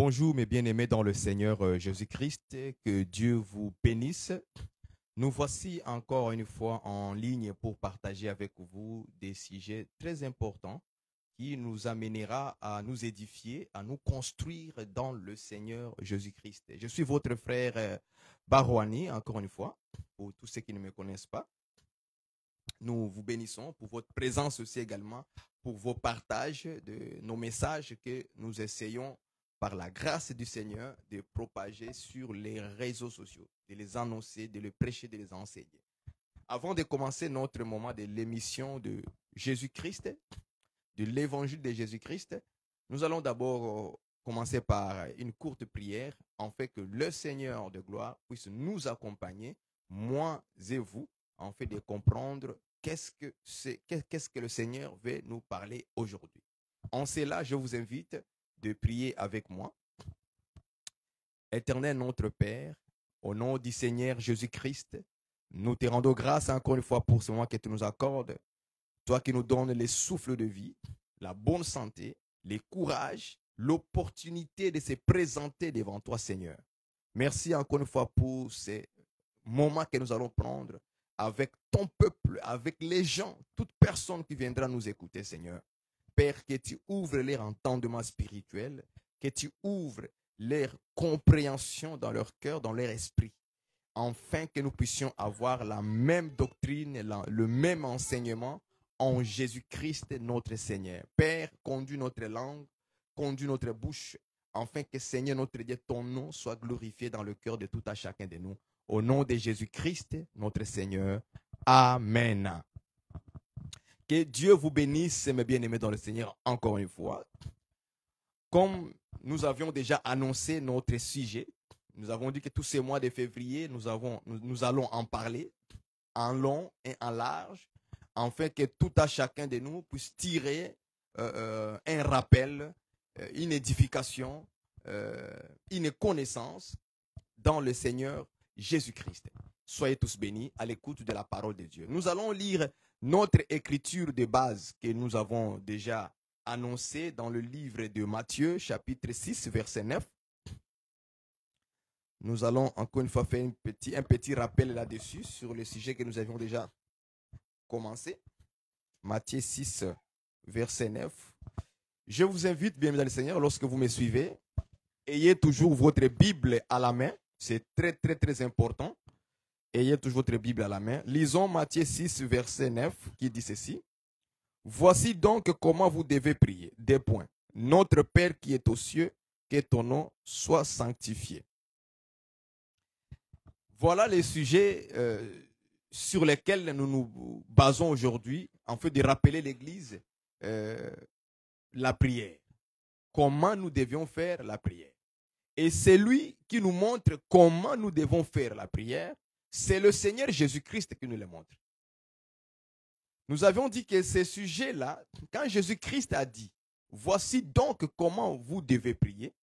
Bonjour mes bien-aimés dans le Seigneur Jésus-Christ, que Dieu vous bénisse. Nous voici encore une fois en ligne pour partager avec vous des sujets très importants qui nous amènera à nous édifier, à nous construire dans le Seigneur Jésus-Christ. Je suis votre frère Barouani, encore une fois, pour tous ceux qui ne me connaissent pas. Nous vous bénissons pour votre présence aussi également, pour vos partages de nos messages que nous essayons par la grâce du Seigneur, de propager sur les réseaux sociaux, de les annoncer, de les prêcher, de les enseigner. Avant de commencer notre moment de l'émission de Jésus-Christ, de l'évangile de Jésus-Christ, nous allons d'abord commencer par une courte prière, en fait que le Seigneur de gloire puisse nous accompagner, moi et vous, en fait de comprendre qu'est-ce que le Seigneur veut nous parler aujourd'hui. En cela, je vous invite de prier avec moi. Éternel notre Père, au nom du Seigneur Jésus-Christ, nous te rendons grâce encore une fois pour ce moment que tu nous accordes. Toi qui nous donnes les souffles de vie, la bonne santé, le courage, l'opportunité de se présenter devant toi, Seigneur. Merci encore une fois pour ces moments que nous allons prendre avec ton peuple, avec les gens, toute personne qui viendra nous écouter, Seigneur. Père, que tu ouvres leur entendement spirituel, que tu ouvres leur compréhension dans leur cœur, dans leur esprit, afin que nous puissions avoir la même doctrine, le même enseignement en Jésus-Christ notre Seigneur. Père, conduis notre langue, conduis notre bouche, afin que Seigneur notre Dieu, ton nom soit glorifié dans le cœur de tout à chacun de nous. Au nom de Jésus-Christ notre Seigneur. Amen. Que Dieu vous bénisse, mes bien-aimés dans le Seigneur, encore une fois. Comme nous avions déjà annoncé notre sujet, nous avons dit que tous ces mois de février, nous allons en parler en long et en large, afin que tout à chacun de nous puisse tirer un rappel, une édification, une connaissance dans le Seigneur Jésus-Christ. Soyez tous bénis à l'écoute de la parole de Dieu. Nous allons lire notre écriture de base que nous avons déjà annoncée dans le livre de Matthieu, chapitre 6, verset 9. Nous allons encore une fois faire un petit rappel là-dessus sur le sujet que nous avions déjà commencé. Matthieu 6, verset 9. Je vous invite, bien dans le Seigneur, lorsque vous me suivez, ayez toujours votre Bible à la main. C'est très, très, très important. Ayez toujours votre Bible à la main. Lisons Matthieu 6, verset 9, qui dit ceci. Voici donc comment vous devez prier. Des points. Notre Père qui est aux cieux, que ton nom soit sanctifié. Voilà les sujets sur lesquels nous nous basons aujourd'hui, en fait de rappeler l'Église la prière. Comment nous devions faire la prière. Et c'est lui qui nous montre comment nous devons faire la prière. C'est le Seigneur Jésus-Christ qui nous le montre. Nous avions dit que ces sujets-là, quand Jésus-Christ a dit, voici donc comment vous devez prier,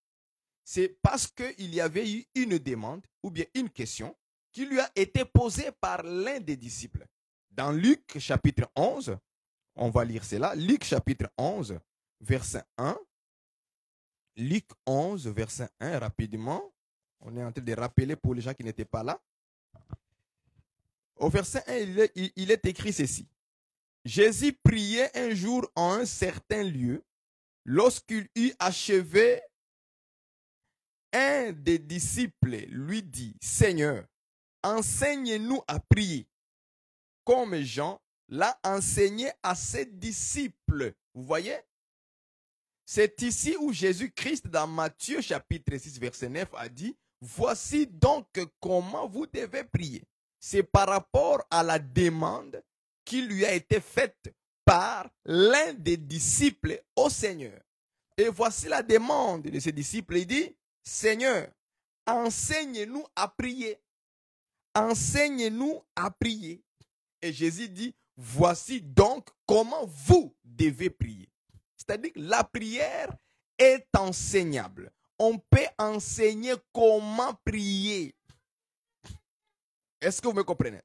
c'est parce qu'il y avait eu une demande ou bien une question qui lui a été posée par l'un des disciples. Dans Luc chapitre 11, on va lire cela, Luc chapitre 11, verset 1. Luc 11, verset 1, rapidement. On est en train de rappeler pour les gens qui n'étaient pas là. Au verset 1, il est écrit ceci. Jésus priait un jour en un certain lieu. Lorsqu'il eut achevé, un des disciples lui dit, Seigneur, enseigne-nous à prier, comme Jean l'a enseigné à ses disciples. Vous voyez? C'est ici où Jésus-Christ, dans Matthieu chapitre 6, verset 9, a dit, voici donc comment vous devez prier. C'est par rapport à la demande qui lui a été faite par l'un des disciples au Seigneur. Et voici la demande de ces disciples. Il dit, Seigneur, enseigne-nous à prier. Enseigne-nous à prier. Et Jésus dit, voici donc comment vous devez prier. C'est-à-dire que la prière est enseignable. On peut enseigner comment prier. Est-ce que vous me comprenez?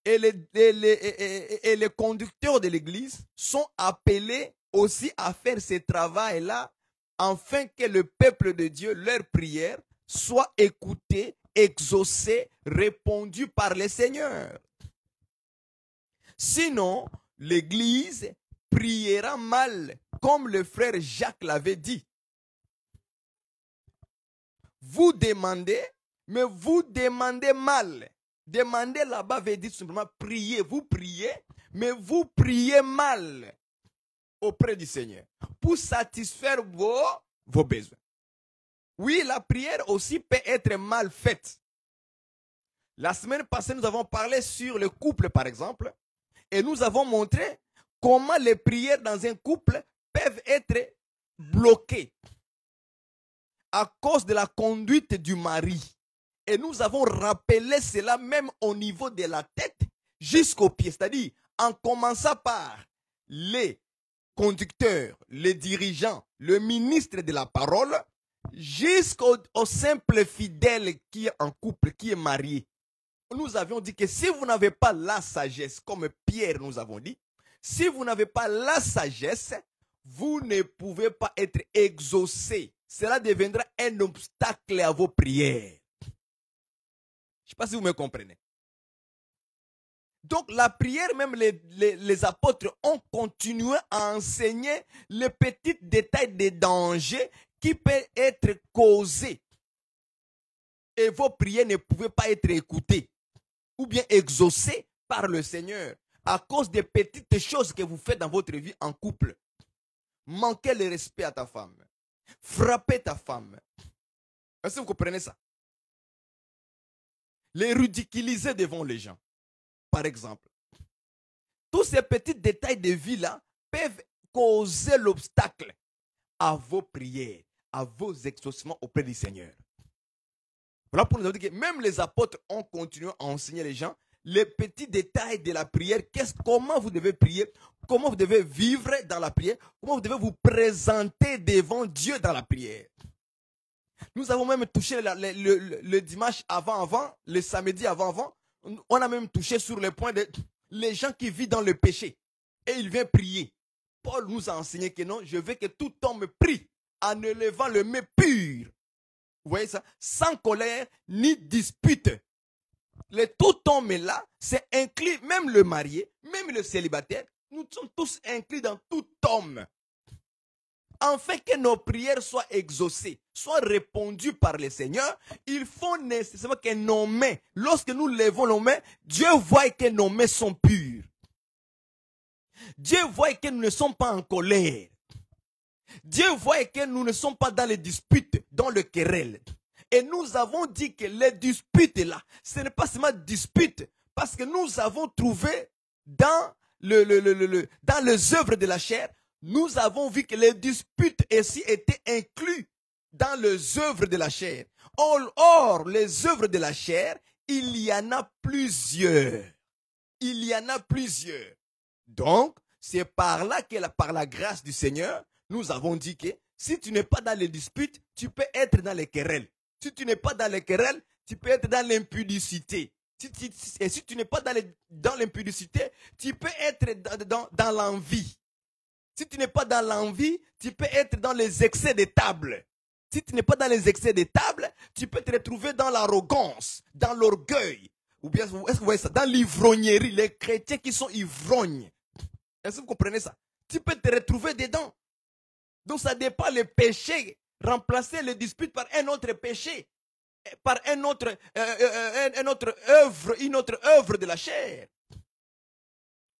Et les conducteurs de l'église sont appelés aussi à faire ce travail-là afin que le peuple de Dieu, leur prière, soit écoutée, exaucée, répondue par le Seigneur. Sinon, l'Église priera mal, comme le frère Jacques l'avait dit. Vous demandez, mais vous demandez mal. Demander là-bas veut dire simplement prier. Vous priez, mais vous priez mal auprès du Seigneur pour satisfaire vos besoins. Oui, la prière aussi peut être mal faite. La semaine passée, nous avons parlé sur le couple, par exemple, et nous avons montré comment les prières dans un couple peuvent être bloquées à cause de la conduite du mari. Et nous avons rappelé cela même au niveau de la tête jusqu'aux pieds. C'est-à-dire, en commençant par les conducteurs, les dirigeants, le ministre de la parole, jusqu'au simple fidèle qui est en couple, qui est marié. Nous avions dit que si vous n'avez pas la sagesse, comme Pierre nous avons dit, si vous n'avez pas la sagesse, vous ne pouvez pas être exaucé. Cela deviendra un obstacle à vos prières. Je ne sais pas si vous me comprenez. Donc la prière, même les apôtres ont continué à enseigner les petits détails des dangers qui peuvent être causés. Et vos prières ne pouvaient pas être écoutées ou bien exaucées par le Seigneur à cause des petites choses que vous faites dans votre vie en couple. Manquer le respect à ta femme. Frapper ta femme. Est-ce que vous comprenez ça? Les ridiculiser devant les gens, par exemple. Tous ces petits détails de vie-là peuvent causer l'obstacle à vos prières, à vos exaucements auprès du Seigneur. Voilà pour nous dire que même les apôtres ont continué à enseigner les gens les petits détails de la prière, comment vous devez prier, comment vous devez vivre dans la prière, comment vous devez vous présenter devant Dieu dans la prière. Nous avons même touché le dimanche avant, le samedi avant, on a même touché sur le point de les gens qui vivent dans le péché et ils viennent prier. Paul nous a enseigné que non, je veux que tout homme prie en élevant le main pur. Vous voyez ça? Sans colère ni dispute. Tout homme est là, c'est inclus, même le marié, même le célibataire, nous sommes tous inclus dans tout homme. Afin que nos prières soient exaucées, soient répondues par le Seigneur, il faut nécessairement que nos mains, lorsque nous levons nos mains, Dieu voit que nos mains sont pures. Dieu voit que nous ne sommes pas en colère. Dieu voit que nous ne sommes pas dans les disputes, dans le querelle. Et nous avons dit que les disputes là, ce n'est pas seulement disputes, parce que nous avons trouvé dans les œuvres de la chair, nous avons vu que les disputes ici étaient inclus dans les œuvres de la chair. Or, les œuvres de la chair, il y en a plusieurs. Il y en a plusieurs. Donc, c'est par là que par la grâce du Seigneur, nous avons dit que si tu n'es pas dans les disputes, tu peux être dans les querelles. Si tu n'es pas dans les querelles, tu peux être dans l'impudicité. Et si tu n'es pas dans l'impudicité, tu peux être dans l'envie. Si tu n'es pas dans l'envie, tu peux être dans les excès de table. Si tu n'es pas dans les excès de table, tu peux te retrouver dans l'arrogance, dans l'orgueil. Ou bien, est-ce que vous voyez ça? Dans l'ivrognerie, les chrétiens qui sont ivrognes. Est-ce que vous comprenez ça? Tu peux te retrouver dedans. Donc ça dépend le péché. Remplacer les disputes par un autre péché, par une autre œuvre de la chair.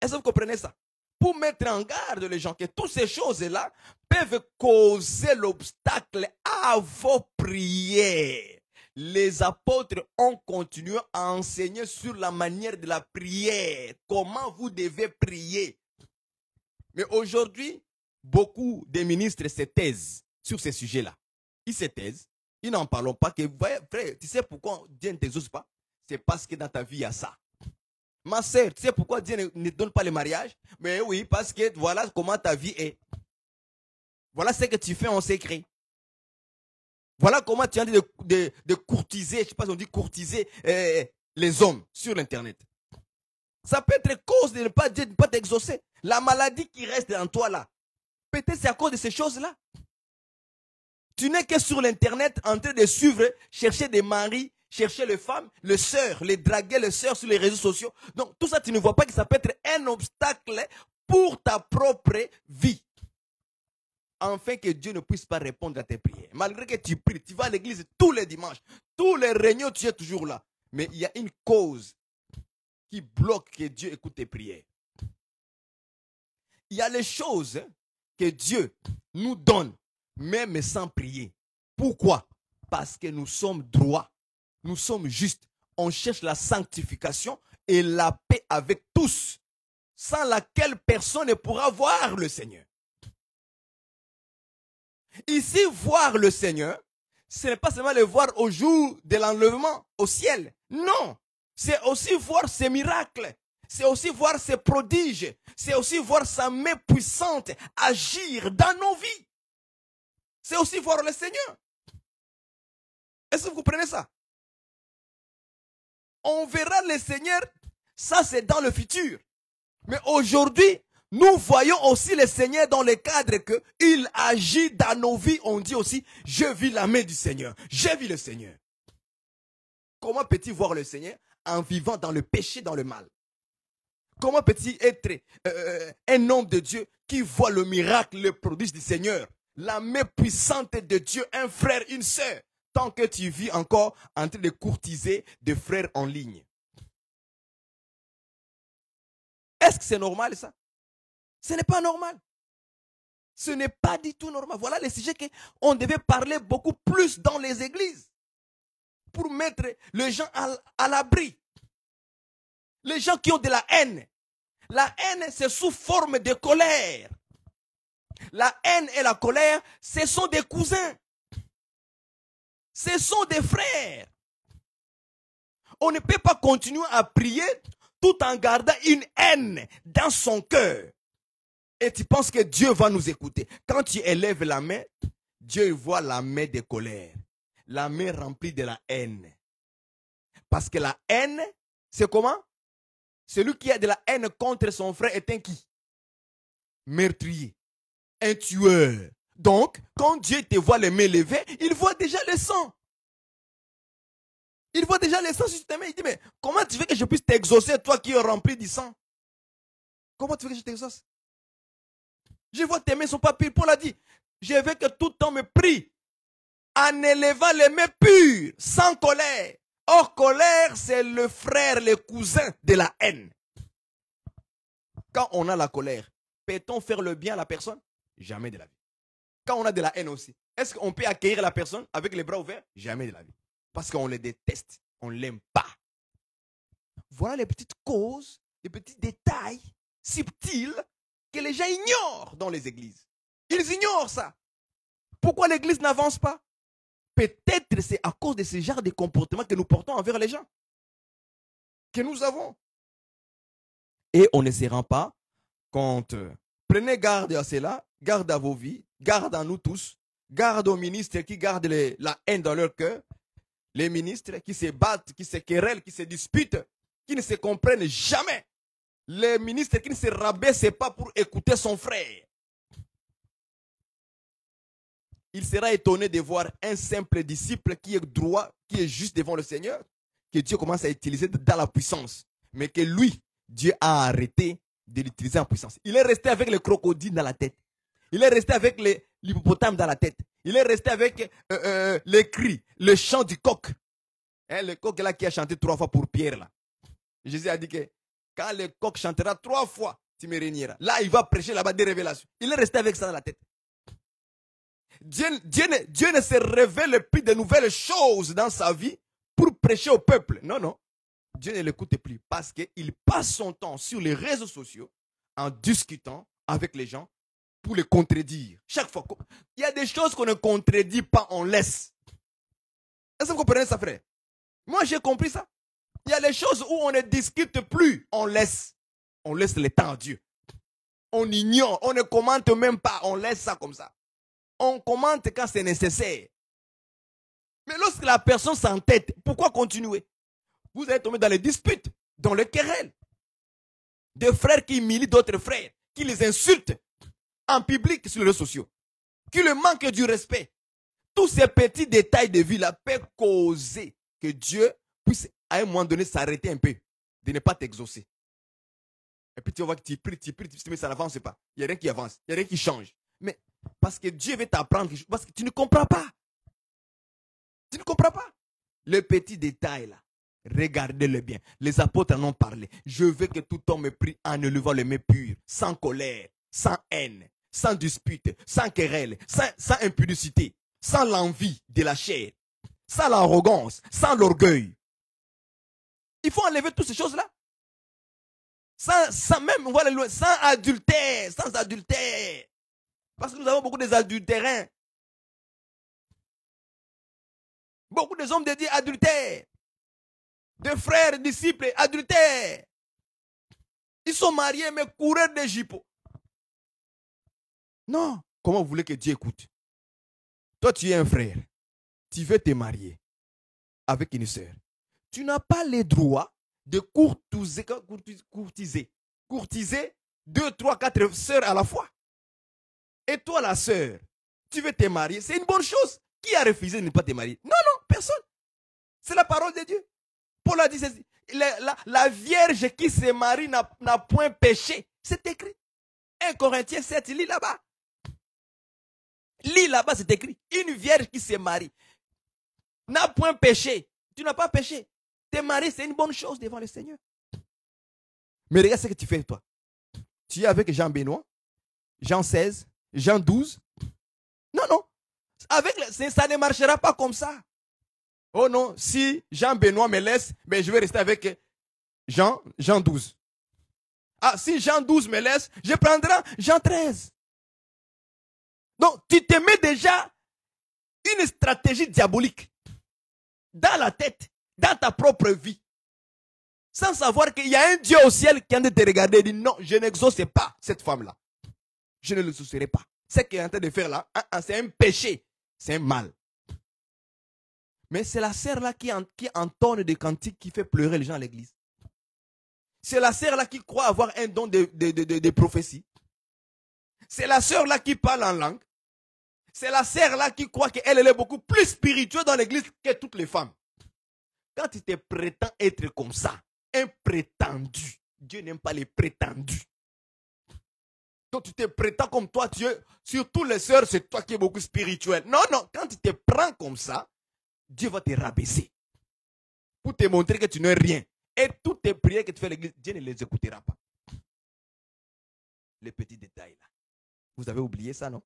Est-ce que vous comprenez ça? Pour mettre en garde les gens que toutes ces choses-là peuvent causer l'obstacle à vos prières. Les apôtres ont continué à enseigner sur la manière de la prière, comment vous devez prier. Mais aujourd'hui, beaucoup de ministres se taisent sur ces sujets-là. Ils se taisent, ils n'en parlent pas. Frère, tu sais pourquoi Dieu ne t'exauce pas? C'est parce que dans ta vie, il y a ça. Ma sœur, tu sais pourquoi Dieu ne donne pas le mariage? Mais oui, parce que voilà comment ta vie est. Voilà ce que tu fais en secret. Voilà comment tu es en train de courtiser, je ne sais pas si on dit courtiser les hommes sur l'internet. Ça peut être cause de ne pas t'exaucer. La maladie qui reste en toi là, peut-être c'est à cause de ces choses-là. Tu n'es que sur l'internet en train de suivre, chercher des maris, chercher les femmes, les sœurs, les draguer, les sœurs sur les réseaux sociaux. Donc tout ça, tu ne vois pas que ça peut être un obstacle pour ta propre vie. Afin que Dieu ne puisse pas répondre à tes prières. Malgré que tu pries, tu vas à l'église tous les dimanches, tous les réunions, tu es toujours là. Mais il y a une cause qui bloque que Dieu écoute tes prières. Il y a les choses que Dieu nous donne, même sans prier. Pourquoi? Parce que nous sommes droits, nous sommes justes. On cherche la sanctification et la paix avec tous, sans laquelle personne ne pourra voir le Seigneur. Ici, voir le Seigneur, ce n'est pas seulement le voir au jour de l'enlèvement au ciel. Non, c'est aussi voir ses miracles. C'est aussi voir ses prodiges. C'est aussi voir sa main puissante agir dans nos vies. C'est aussi voir le Seigneur. Est-ce que vous comprenez ça? On verra le Seigneur, ça c'est dans le futur. Mais aujourd'hui, nous voyons aussi le Seigneur dans le cadre qu'il agit dans nos vies. On dit aussi, je vis la main du Seigneur. J'ai vu le Seigneur. Comment peut-il voir le Seigneur en vivant dans le péché, dans le mal? Comment peut-il être un homme de Dieu qui voit le miracle, le prodige du Seigneur? La main puissante de Dieu, un frère, une sœur, tant que tu vis encore en train de courtiser des frères en ligne. Est-ce que c'est normal ça? Ce n'est pas normal. Ce n'est pas du tout normal. Voilà les sujets qu'on devait parler beaucoup plus dans les églises pour mettre les gens à l'abri. Les gens qui ont de la haine. La haine, c'est sous forme de colère. La haine et la colère, ce sont des cousins. Ce sont des frères. On ne peut pas continuer à prier tout en gardant une haine dans son cœur. Et tu penses que Dieu va nous écouter. Quand tu élèves la main, Dieu voit la main de colère. La main remplie de la haine. Parce que la haine, c'est comment? Celui qui a de la haine contre son frère est un qui? Meurtrier. Un tueur. Donc, quand Dieu te voit les mains levées, il voit déjà le sang. Il voit déjà le sang sur tes mains. Il dit, mais comment tu veux que je puisse t'exaucer, toi qui es rempli du sang? Comment tu veux que je t'exauce? Je vois tes mains ne sont pas pures. Paul a dit, je veux que tout homme me prie en élevant les mains pures, sans colère. Or, colère, c'est le frère, le cousin de la haine. Quand on a la colère, peut-on faire le bien à la personne? Jamais de la vie. Quand on a de la haine aussi, est-ce qu'on peut accueillir la personne avec les bras ouverts? Jamais de la vie. Parce qu'on le déteste, on ne l'aime pas. Voilà les petites causes, les petits détails subtils que les gens ignorent dans les églises. Ils ignorent ça. Pourquoi l'église n'avance pas? Peut-être c'est à cause de ce genre de comportement que nous portons envers les gens. Que nous avons. Et on ne se rend pas compte. Prenez garde à cela, garde à vos vies, garde à nous tous, garde aux ministres qui gardent la haine dans leur cœur, les ministres qui se battent, qui se querellent, qui se disputent, qui ne se comprennent jamais. Les ministres qui ne se rabaissent pas pour écouter son frère. Il sera étonné de voir un simple disciple qui est droit, qui est juste devant le Seigneur, que Dieu commence à utiliser dans la puissance. Mais que lui, Dieu a arrêté de l'utiliser en puissance. Il est resté avec le crocodile dans la tête. Il est resté avec l'hippopotame dans la tête. Il est resté avec les cris, le chant du coq. Hein, le coq là qui a chanté 3 fois pour Pierre là. Jésus a dit que quand le coq chantera 3 fois, tu me régneras. Là, il va prêcher là-bas des révélations. Il est resté avec ça dans la tête. Dieu ne se révèle plus de nouvelles choses dans sa vie pour prêcher au peuple. Non, non. Dieu ne l'écoute plus parce qu'il passe son temps sur les réseaux sociaux en discutant avec les gens pour les contredire. Chaque fois, il y a des choses qu'on ne contredit pas, on laisse. Est-ce que vous comprenez ça, frère? Moi, j'ai compris ça. Il y a les choses où on ne discute plus, on laisse. On laisse le temps à Dieu. On ignore, on ne commente même pas, on laisse ça comme ça. On commente quand c'est nécessaire. Mais lorsque la personne s'entête, pourquoi continuer? Vous allez tomber dans les disputes, dans les querelles. Des frères qui humilient d'autres frères, qui les insultent en public sur les réseaux sociaux, qui leur manquent du respect. Tous ces petits détails de vie là peuvent causer que Dieu puisse à un moment donné s'arrêter un peu, de ne pas t'exaucer. Et puis tu vas voir que tu pries, mais ça n'avance pas. Il n'y a rien qui avance, il n'y a rien qui change. Mais parce que Dieu veut t'apprendre quelque chose, parce que tu ne comprends pas. Tu ne comprends pas. Le petit détail là, regardez-le bien. Les apôtres en ont parlé. Je veux que tout homme me prie en élevant les mains pures, sans colère, sans haine, sans dispute, sans querelle, sans impudicité, sans l'envie de la chair, sans l'arrogance, sans l'orgueil. Il faut enlever toutes ces choses-là. Sans même, voilà, sans adultère, sans adultère. Parce que nous avons beaucoup d'adultérins. Beaucoup de hommes de Dieu adultères. De frères, disciples, adultères. Ils sont mariés, mais coureurs de jipots. Non. Comment vous voulez que Dieu écoute? Toi, tu es un frère. Tu veux te marier avec une sœur. Tu n'as pas le droit de courtiser 2, 3, 4 sœurs à la fois. Et toi, la sœur, tu veux te marier. C'est une bonne chose. Qui a refusé de ne pas te marier? Non, non, personne. C'est la parole de Dieu. Paul a dit ceci. La vierge qui se marie n'a point péché. C'est écrit. 1 Corinthiens 7, lis là-bas. Lis là-bas, c'est écrit. Une vierge qui se marie n'a point péché. Tu n'as pas péché. Te marier, c'est une bonne chose devant le Seigneur. Mais regarde ce que tu fais, toi. Tu es avec Jean Benoît, Jean 16, Jean 12. Non, non. Ça ne marchera pas comme ça. Oh non, si Jean Benoît me laisse, mais je vais rester avec Jean 12. Ah, si Jean 12 me laisse, je prendrai Jean 13. Donc, tu te mets déjà une stratégie diabolique dans la tête, dans ta propre vie, sans savoir qu'il y a un Dieu au ciel qui est en train de te regarder et dit non, je n'exauce pas cette femme-là. Je ne l'exaucerai pas. Ce qu'il est en train de faire là, c'est un péché, c'est un mal. Mais c'est la sœur là qui entonne des cantiques qui fait pleurer les gens à l'église. C'est la sœur là qui croit avoir un don de prophétie. C'est la sœur là qui parle en langue. C'est la sœur là qui croit qu'elle est beaucoup plus spirituelle dans l'église que toutes les femmes. Quand tu te prétends être comme ça, un prétendu, Dieu n'aime pas les prétendus. Donc tu te prétends comme toi, sur toutes les sœurs, c'est toi qui es beaucoup spirituel. Non, non, quand tu te prends comme ça, Dieu va te rabaisser pour te montrer que tu n'es rien. Et toutes tes prières que tu fais à l'église, Dieu ne les écoutera pas. Les petits détails là. Vous avez oublié ça, non?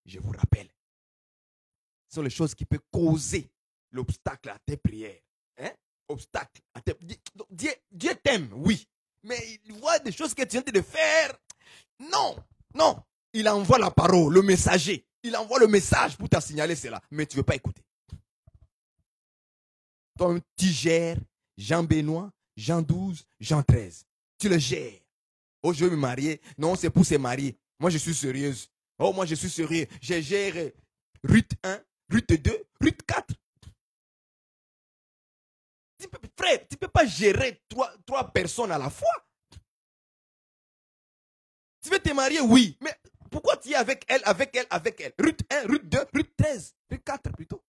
Je vous rappelle. Ce sont les choses qui peuvent causer l'obstacle à tes prières. Hein? Obstacle à tes... Dieu t'aime, oui. Mais il voit des choses que tu viens de faire. Non, non. Il envoie la parole, le messager. Il envoie le message pour te signaler cela. Mais tu ne veux pas écouter. Toi, tu gères Jean Benoît, Jean 12, Jean 13. Tu le gères. Oh, je veux me marier. Non, c'est pour se marier. Moi, je suis sérieuse. Oh, moi, je suis sérieux. Je gère Ruth 1, Ruth 2, Ruth 4. Frère, tu ne peux pas gérer trois personnes à la fois. Tu veux te marier, oui. Mais pourquoi tu es avec elle? Ruth 1, Ruth 2, Ruth 13, Ruth 4 plutôt.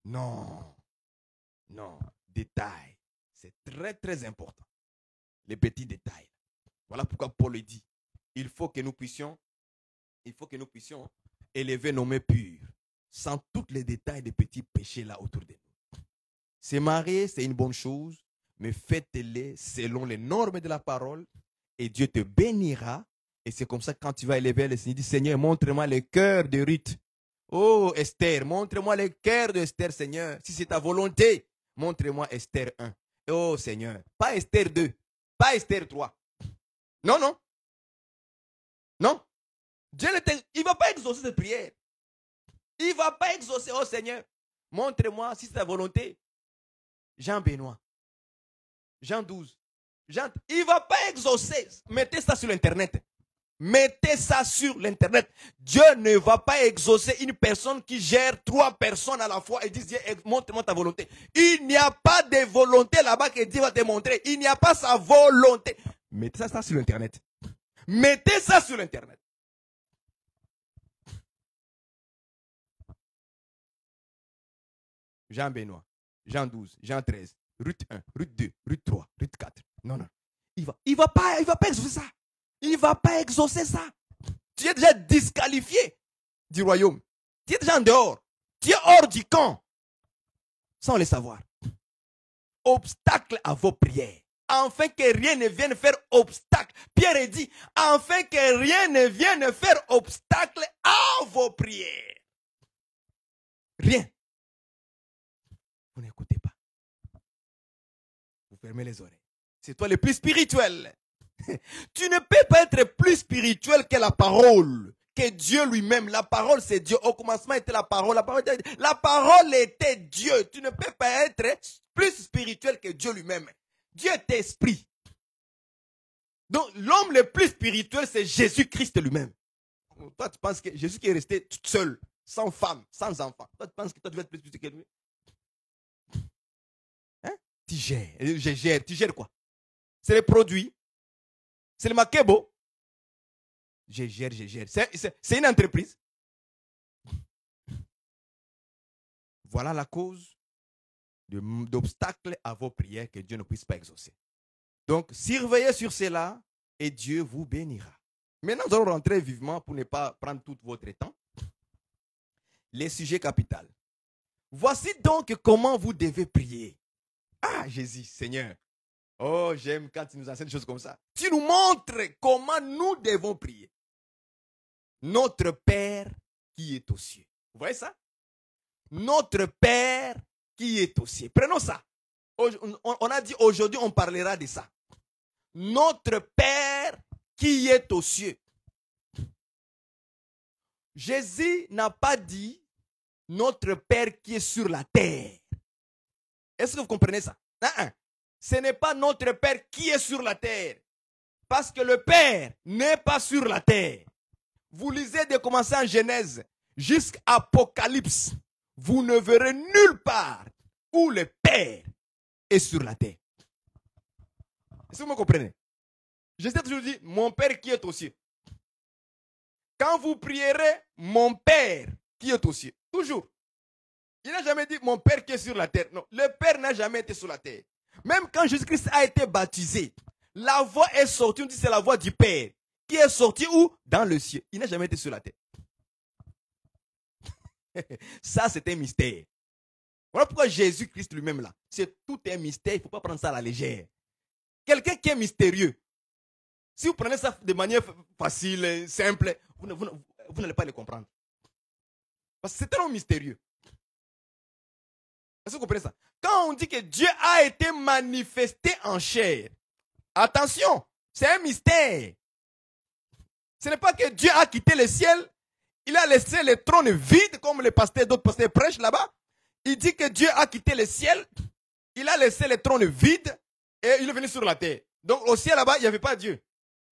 Non. Non. Détail. C'est très, très important. Les petits détails. Voilà pourquoi Paul le dit. Il faut que nous puissions élever nos mains pures, sans tous les détails des petits péchés là autour de nous. Se marier, c'est une bonne chose, mais faites-les selon les normes de la parole, et Dieu te bénira. Et c'est comme ça que quand tu vas élever le Seigneur, dis Seigneur, montre-moi le cœur de Ruth. Oh Esther, montre-moi le cœur de Esther, Seigneur. Si c'est ta volonté, montre-moi Esther 1. Oh Seigneur, pas Esther 2, pas Esther 3. Non, non. Non. Dieu il ne va pas exaucer cette prière. Il ne va pas exaucer, oh Seigneur, montre-moi si c'est ta volonté. Jean Benoît, Jean 12. Il ne va pas exaucer. Mettez ça sur l'internet. Mettez ça sur l'internet. Dieu ne va pas exaucer une personne qui gère 3 personnes à la fois et dit Dieu, montre-moi ta volonté. Il n'y a pas de volonté là-bas que Dieu va te montrer. Il n'y a pas sa volonté. Mettez ça sur l'internet. Mettez ça sur l'internet. Jean Benoît, Jean 12, Jean 13, Ruth 1, Ruth 2, Ruth 3, Ruth 4. Non, non. Il va pas exaucer ça. Il ne va pas exaucer ça. Tu es déjà disqualifié du royaume. Tu es déjà en dehors. Tu es hors du camp. Sans le savoir. Obstacle à vos prières. Afin que rien ne vienne faire obstacle. Pierre a dit, afin que rien ne vienne faire obstacle à vos prières. Rien. Vous n'écoutez pas. Vous fermez les oreilles. C'est toi le plus spirituel. Tu ne peux pas être plus spirituel que la parole, que Dieu lui-même. La parole, c'est Dieu. Au commencement était la parole. La parole était Dieu. Tu ne peux pas être plus spirituel que Dieu lui-même. Dieu est esprit. Donc, l'homme le plus spirituel, c'est Jésus-Christ lui-même. Toi, tu penses que Jésus qui est resté tout seul, sans femme, sans enfant. Toi, tu penses que toi, tu vas être plus spirituel que lui? Hein? Tu gères. Tu gères quoi? C'est les produits. C'est le maquebo. Je gère. C'est une entreprise. Voilà la cause d'obstacles à vos prières que Dieu ne puisse pas exaucer. Donc, surveillez sur cela et Dieu vous bénira. Maintenant, nous allons rentrer vivement pour ne pas prendre tout votre temps. Les sujets capitaux. Voici donc comment vous devez prier. Ah, Jésus, Seigneur. Oh, j'aime quand tu nous enseignes des choses comme ça. Tu nous montres comment nous devons prier. Notre Père qui est aux cieux. Vous voyez ça? Notre Père qui est aux cieux. Prenons ça. On a dit aujourd'hui, on parlera de ça. Notre Père qui est aux cieux. Jésus n'a pas dit notre Père qui est sur la terre. Est-ce que vous comprenez ça? Ce n'est pas notre Père qui est sur la terre. Parce que le Père n'est pas sur la terre. Vous lisez de commencer en Genèse jusqu'à Apocalypse. Vous ne verrez nulle part où le Père est sur la terre. Est-ce que vous me comprenez? Je t'ai toujours dit, mon Père qui est aux cieux. Quand vous prierez, mon Père qui est aux cieux. Toujours. Il n'a jamais dit mon Père qui est sur la terre. Non, le Père n'a jamais été sur la terre. Même quand Jésus-Christ a été baptisé, la voix est sortie, on dit c'est la voix du Père, qui est sortie où? Dans le ciel. Il n'a jamais été sur la terre. Ça, c'est un mystère. Voilà pourquoi Jésus-Christ lui-même là, c'est tout un mystère, il ne faut pas prendre ça à la légère. Quelqu'un qui est mystérieux, si vous prenez ça de manière facile, simple, vous n'allez pas le comprendre. Parce que c'est tellement mystérieux. Est-ce que vous comprenez ça? Quand on dit que Dieu a été manifesté en chair, attention, c'est un mystère. Ce n'est pas que Dieu a quitté le ciel, il a laissé le trône vide, comme les pasteurs, d'autres pasteurs prêchent là-bas. Il dit que Dieu a quitté le ciel, il a laissé le trône vide et il est venu sur la terre. Donc au ciel là-bas, il n'y avait pas Dieu.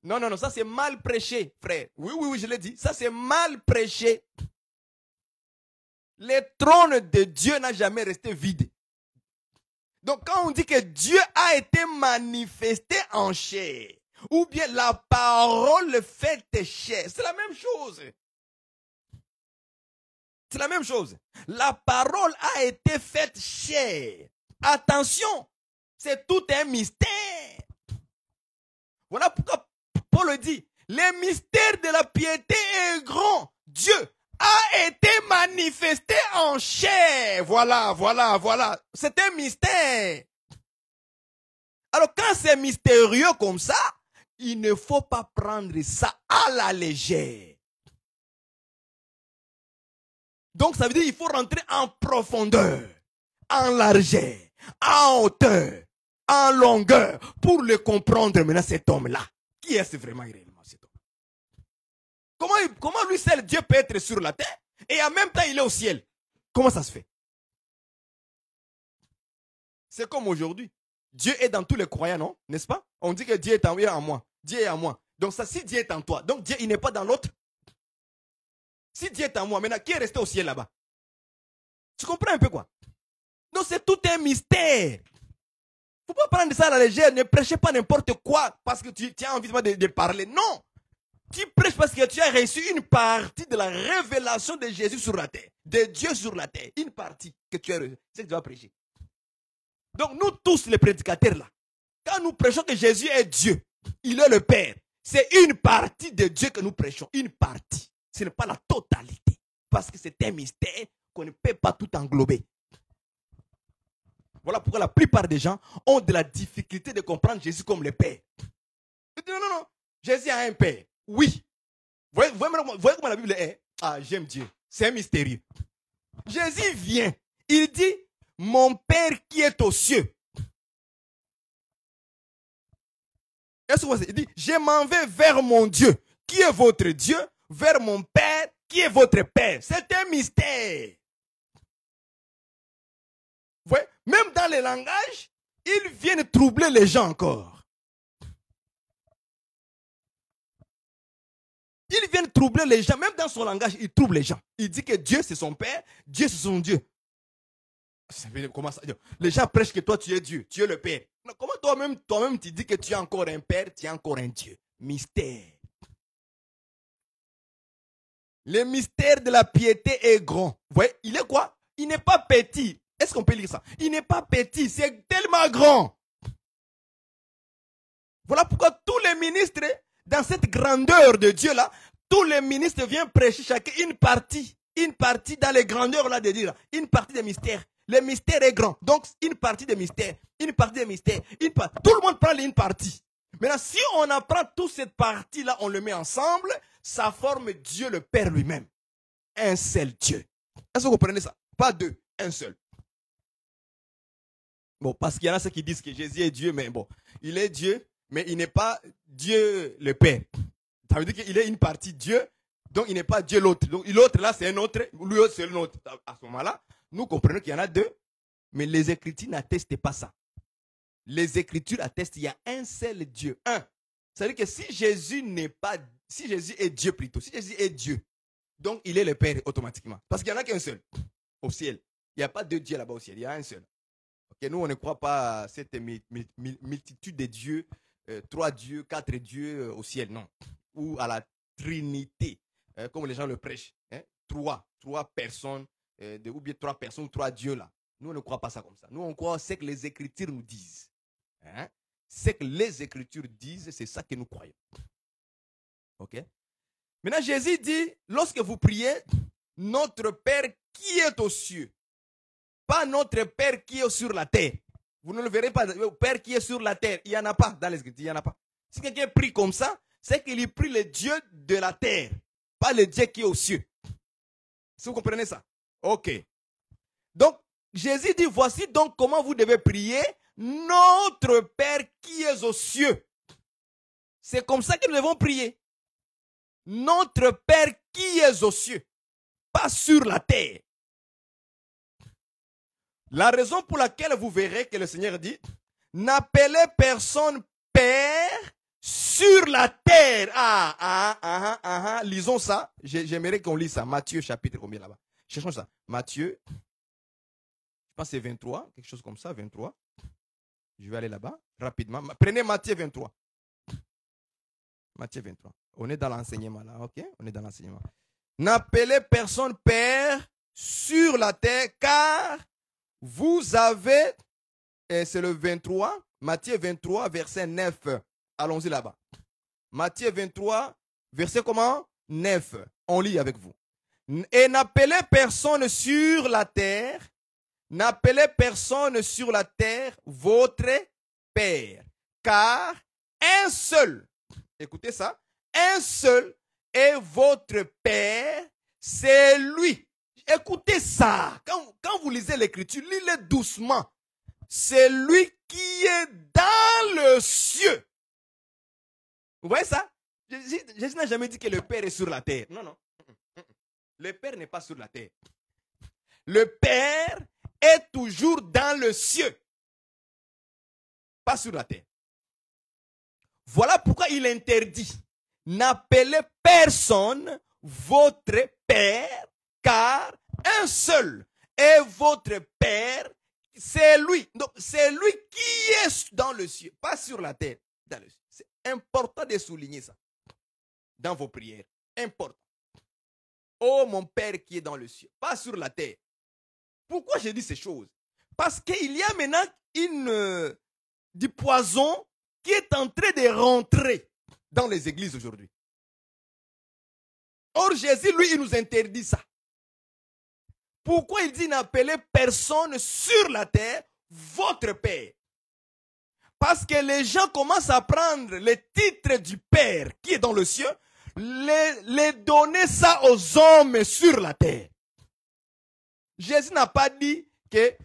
Non, non, non, ça c'est mal prêché, frère. Oui, oui, oui, je l'ai dit. Ça c'est mal prêché. Le trône de Dieu n'a jamais resté vide. Donc quand on dit que Dieu a été manifesté en chair, ou bien la parole faite chair, c'est la même chose. C'est la même chose. La parole a été faite chair. Attention, c'est tout un mystère. Voilà pourquoi Paul dit, le mystère de la piété est grand. Dieu a été manifesté en chair. Voilà, voilà, voilà. C'est un mystère. Alors quand c'est mystérieux comme ça, il ne faut pas prendre ça à la légère. Donc ça veut dire qu'il faut rentrer en profondeur, en largeur, en hauteur, en longueur, pour le comprendre maintenant cet homme-là. Qui est-ce vraiment réellement cet homme? Comment lui seul Dieu peut être sur la terre et en même temps il est au ciel? Comment ça se fait? C'est comme aujourd'hui. Dieu est dans tous les croyants, non? N'est-ce pas? On dit que Dieu est en moi. Dieu est en moi. Donc ça, si Dieu est en toi, donc Dieu il n'est pas dans l'autre. Si Dieu est en moi, maintenant, qui est resté au ciel là-bas? Tu comprends un peu quoi? Donc c'est tout un mystère. Il ne faut pas prendre ça à la légère. Ne prêchez pas n'importe quoi parce que tu as envie de parler. Non. Tu prêches parce que tu as reçu une partie de la révélation de Jésus sur la terre, de Dieu sur la terre. Une partie que tu as reçue, c'est que tu vas prêcher. Donc nous tous les prédicateurs là, quand nous prêchons que Jésus est Dieu, il est le Père, c'est une partie de Dieu que nous prêchons, une partie. Ce n'est pas la totalité, parce que c'est un mystère qu'on ne peut pas tout englober. Voilà pourquoi la plupart des gens ont de la difficulté de comprendre Jésus comme le Père. Non, non, non, Jésus a un Père, oui. Voyez comment la Bible est. Ah, j'aime Dieu, c'est un mystérieux. Jésus vient, il dit, mon Père qui est aux cieux. Est-ce que vous savez? Il dit, je m'en vais vers mon Dieu, qui est votre Dieu, vers mon Père, qui est votre Père. C'est un mystère. Vous voyez? Même dans les langages, ils viennent troubler les gens encore. Ils viennent troubler les gens. Même dans son langage, il trouble les gens. Il dit que Dieu, c'est son Père, Dieu, c'est son Dieu. Comment ça? Les gens prêchent que toi, tu es Dieu, tu es le Père. Comment toi-même, tu dis que tu es encore un Père, tu es encore un Dieu? Mystère. Le mystère de la piété est grand. Vous voyez, il est quoi? Il n'est pas petit. Est-ce qu'on peut lire ça? Il n'est pas petit, c'est tellement grand. Voilà pourquoi tous les ministres, dans cette grandeur de Dieu-là, tous les ministres viennent prêcher chacun une partie dans les grandeurs là de Dieu, là, une partie des mystères. Le mystère est grand, donc une partie des mystères, une partie des mystères, tout le monde prend une partie. Maintenant, si on apprend toute cette partie-là, on le met ensemble, ça forme Dieu le Père lui-même. Un seul Dieu. Est-ce que vous comprenez ça? Pas deux, un seul. Bon, parce qu'il y en a ceux qui disent que Jésus est Dieu, mais bon, il est Dieu, mais il n'est pas Dieu le Père. Ça veut dire qu'il est une partie Dieu, donc il n'est pas Dieu l'autre. Donc l'autre là, c'est un autre, lui autre, c'est l'autre. À ce moment-là, nous comprenons qu'il y en a deux, mais les Écritures n'attestent pas ça. Les Écritures attestent qu'il y a un seul Dieu. Un. C'est-à-dire que si Jésus est Dieu plutôt, si Jésus est Dieu, donc il est le Père automatiquement. Parce qu'il n'y en a qu'un seul au ciel. Il n'y a pas deux dieux là-bas au ciel, il y a un seul. Okay, nous, on ne croit pas à cette multitude de dieux, 3 dieux, 4 dieux au ciel, non. Ou à la Trinité, comme les gens le prêchent. Hein? 3 personnes, ou bien 3 personnes, 3 dieux là. Nous, on ne croit pas ça comme ça. Nous, on croit ce que les Écritures nous disent. Hein? Ce que les Écritures disent, c'est ça que nous croyons. Ok? Maintenant, Jésus dit, lorsque vous priez, notre Père qui est aux cieux, pas notre Père qui est sur la terre. Vous ne le verrez pas, le Père qui est sur la terre. Il n'y en a pas dans les Écritures, il n'y en a pas. Si quelqu'un prie comme ça, c'est qu'il prie le Dieu de la terre, pas le Dieu qui est aux cieux. Si vous comprenez ça? Ok. Donc, Jésus dit, voici donc comment vous devez prier, notre Père qui est aux cieux. C'est comme ça que nous devons prier. Notre Père qui est aux cieux, pas sur la terre. La raison pour laquelle vous verrez que le Seigneur dit, n'appelez personne Père sur la terre. Lisons ça. J'aimerais qu'on lise ça. Matthieu chapitre combien là-bas? Cherchons ça. Matthieu, je pense que c'est 23, quelque chose comme ça, 23. Je vais aller là-bas rapidement. Prenez Matthieu 23. Matthieu 23. On est dans l'enseignement là, ok? On est dans l'enseignement. N'appelez personne Père sur la terre, car vous avez, et c'est le 23, Matthieu 23, verset 9. Allons-y là-bas. Matthieu 23, verset comment? 9. On lit avec vous. Et n'appelez personne sur la terre, n'appelez personne sur la terre votre Père, car un seul, écoutez ça, un seul est votre Père, c'est lui. Écoutez ça. Quand vous lisez l'Écriture, lisez doucement. C'est lui qui est dans le cieux. Vous voyez ça? Jésus n'a jamais dit que le Père est sur la terre. Non, non. Le Père n'est pas sur la terre. Le Père est toujours dans le cieux. Pas sur la terre. Voilà pourquoi il interdit. N'appelez personne votre Père, car un seul est votre Père, c'est lui. Donc, c'est lui qui est dans le ciel, pas sur la terre, dans le ciel. C'est important de souligner ça. dans vos prières. Important. Oh mon Père qui est dans le ciel, pas sur la terre. Pourquoi j'ai dit ces choses? Parce qu'il y a maintenant du poison qui est en train de rentrer dans les églises aujourd'hui. Or, Jésus, lui, il nous interdit ça. Pourquoi il dit n'appelez personne sur la terre votre Père? Parce que les gens commencent à prendre les titres du Père qui est dans le ciel, les donner ça aux hommes sur la terre. Jésus n'a pas dit que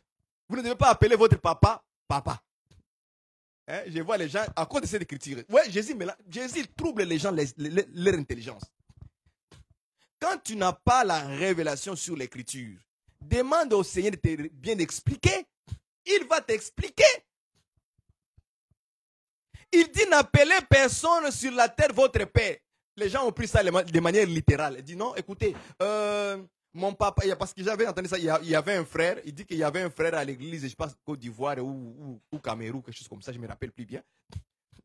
vous ne devez pas appeler votre papa, papa. Hein? Je vois les gens, à cause de cette écriture, ouais, Jésus trouble les gens, leur intelligence. Quand tu n'as pas la révélation sur l'écriture, demande au Seigneur de te bien expliquer. Il va t'expliquer. Il dit n'appelez personne sur la terre votre Père. Les gens ont pris ça de manière littérale. Il dit non, écoutez, mon papa, parce que j'avais entendu ça, il y avait un frère, il dit qu'il y avait un frère à l'église, je pense Côte d'Ivoire ou Cameroun, quelque chose comme ça, je ne me rappelle plus bien.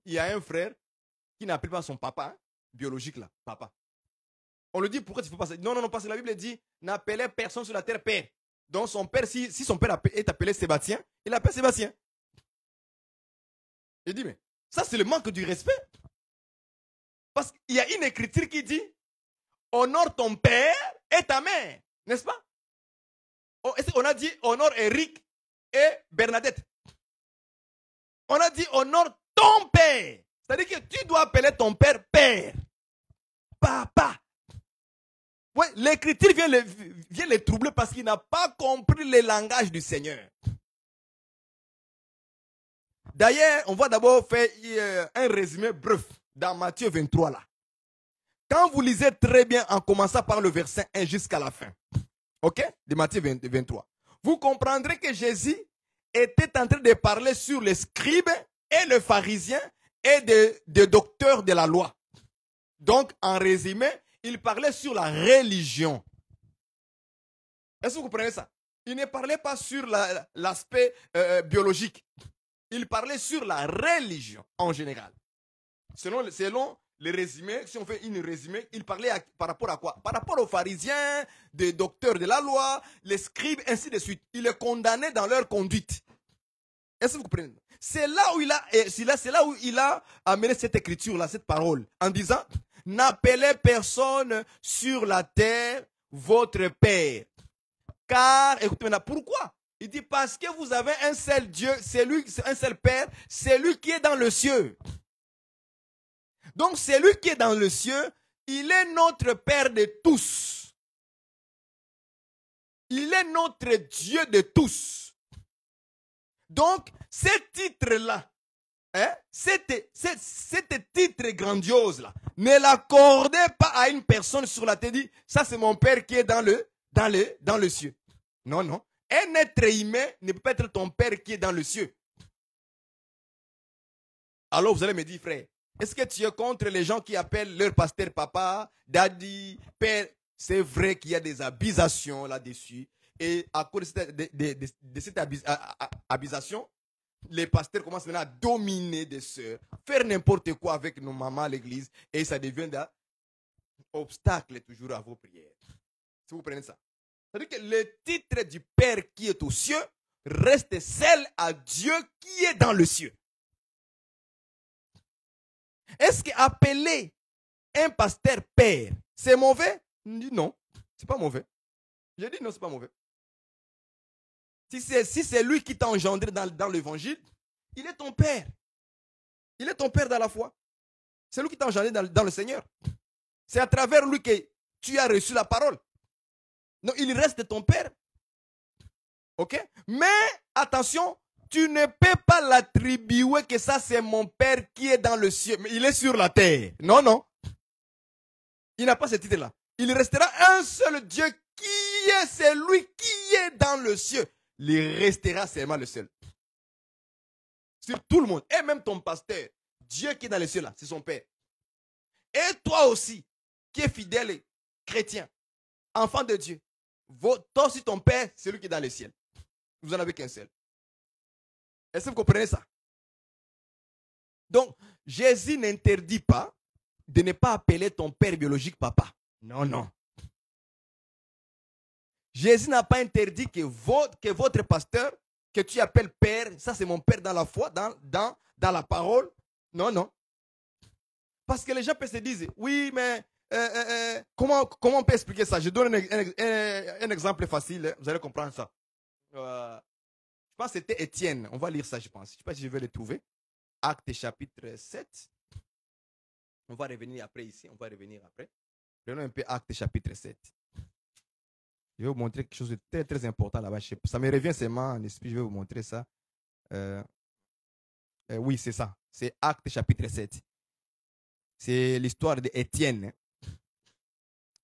Il y a un frère qui n'appelle pas son papa, hein, biologique là, papa. On lui dit pourquoi tu ne fais pas ça? Non, parce que la Bible dit n'appelez personne sur la terre Père. Donc son père, si son père est appelé Sébastien, il appelle Sébastien. Il dit mais ça c'est le manque du respect. Parce qu'il y a une écriture qui dit honore ton père et ta mère, n'est-ce pas? On a dit honore Eric et Bernadette. On a dit honore ton père. C'est-à-dire que tu dois appeler ton père père, papa. Ouais, l'écriture vient les troubler parce qu'il n'a pas compris le langage du Seigneur. D'ailleurs, on va d'abord faire un résumé bref dans Matthieu 23 là. Quand vous lisez très bien en commençant par le verset 1 jusqu'à la fin, ok, de Matthieu 23, vous comprendrez que Jésus était en train de parler sur les scribes et les pharisiens et des docteurs de la loi. Donc, en résumé, il parlait sur la religion. Est-ce que vous comprenez ça? Il ne parlait pas sur l'aspect biologique. Il parlait sur la religion en général. Selon le résumé, si on fait une résumé, il parlait par rapport à quoi? Par rapport aux pharisiens, des docteurs de la loi, les scribes, ainsi de suite. Il les condamnait dans leur conduite. Est-ce que vous comprenez? C'est là où il a amené cette écriture-là, cette parole, en disant n'appelez personne sur la terre votre Père. Car, écoutez maintenant, pourquoi? Il dit parce que vous avez un seul Dieu, un seul Père, c'est lui qui est dans le ciel. Donc, c'est lui qui est dans le ciel, il est notre Père de tous. Il est notre Dieu de tous. Donc, ce titre-là, hein, cet titre grandiose-là, ne l'accordez pas à une personne sur la terre, dit, ça c'est mon Père qui est dans le ciel. Non. Un être humain ne peut pas être ton Père qui est dans le ciel. Alors vous allez me dire, frère, est-ce que tu es contre les gens qui appellent leur pasteur papa, daddy, père? C'est vrai qu'il y a des abusations là-dessus. Et à cause de cette abusation, les pasteurs commencent maintenant à dominer des sœurs, faire n'importe quoi avec nos mamans à l'église, et ça devient un obstacle toujours à vos prières. Si vous prenez ça. C'est-à-dire que le titre du Père qui est aux cieux reste celle à Dieu qui est dans le ciel. Est-ce qu'appeler un pasteur père, c'est mauvais? Je dis non, c'est pas mauvais. Je dis non, c'est pas mauvais. Si c'est lui qui t'a engendré dans l'évangile, il est ton père. Il est ton père dans la foi. C'est lui qui t'a engendré dans le Seigneur. C'est à travers lui que tu as reçu la parole. Donc, il reste ton père. Ok? Mais, attention, tu ne peux pas l'attribuer que ça c'est mon père qui est dans le ciel. Mais il est sur la terre. Non. Il n'a pas ce titre-là. Il restera un seul Dieu qui est celui qui est dans le ciel. Il restera seulement le seul. Sur tout le monde. Et même ton pasteur. Dieu qui est dans le ciel là, c'est son père. Et toi aussi, qui es fidèle et chrétien, enfant de Dieu. Toi aussi ton père, c'est lui qui est dans le ciel. Vous n'en avez qu'un seul. Est-ce que vous comprenez ça? Donc, Jésus n'interdit pas de ne pas appeler ton père biologique papa. Non, non. Jésus n'a pas interdit que votre pasteur, que tu appelles père, ça c'est mon père dans la foi, dans la parole. Non, non. Parce que les gens peuvent se dire, oui, mais comment on peut expliquer ça? Je donne un exemple facile, vous allez comprendre ça. Je pense que c'était Étienne. On va lire ça, je pense. Je ne sais pas si je vais le trouver. Actes chapitre 7. On va revenir après ici. On va revenir après. Prenons un peu Actes chapitre 7. Je vais vous montrer quelque chose de très, très important là-bas. Ça me revient seulement en esprit. Je vais vous montrer ça. Oui, c'est ça. C'est Actes chapitre 7. C'est l'histoire d'Étienne.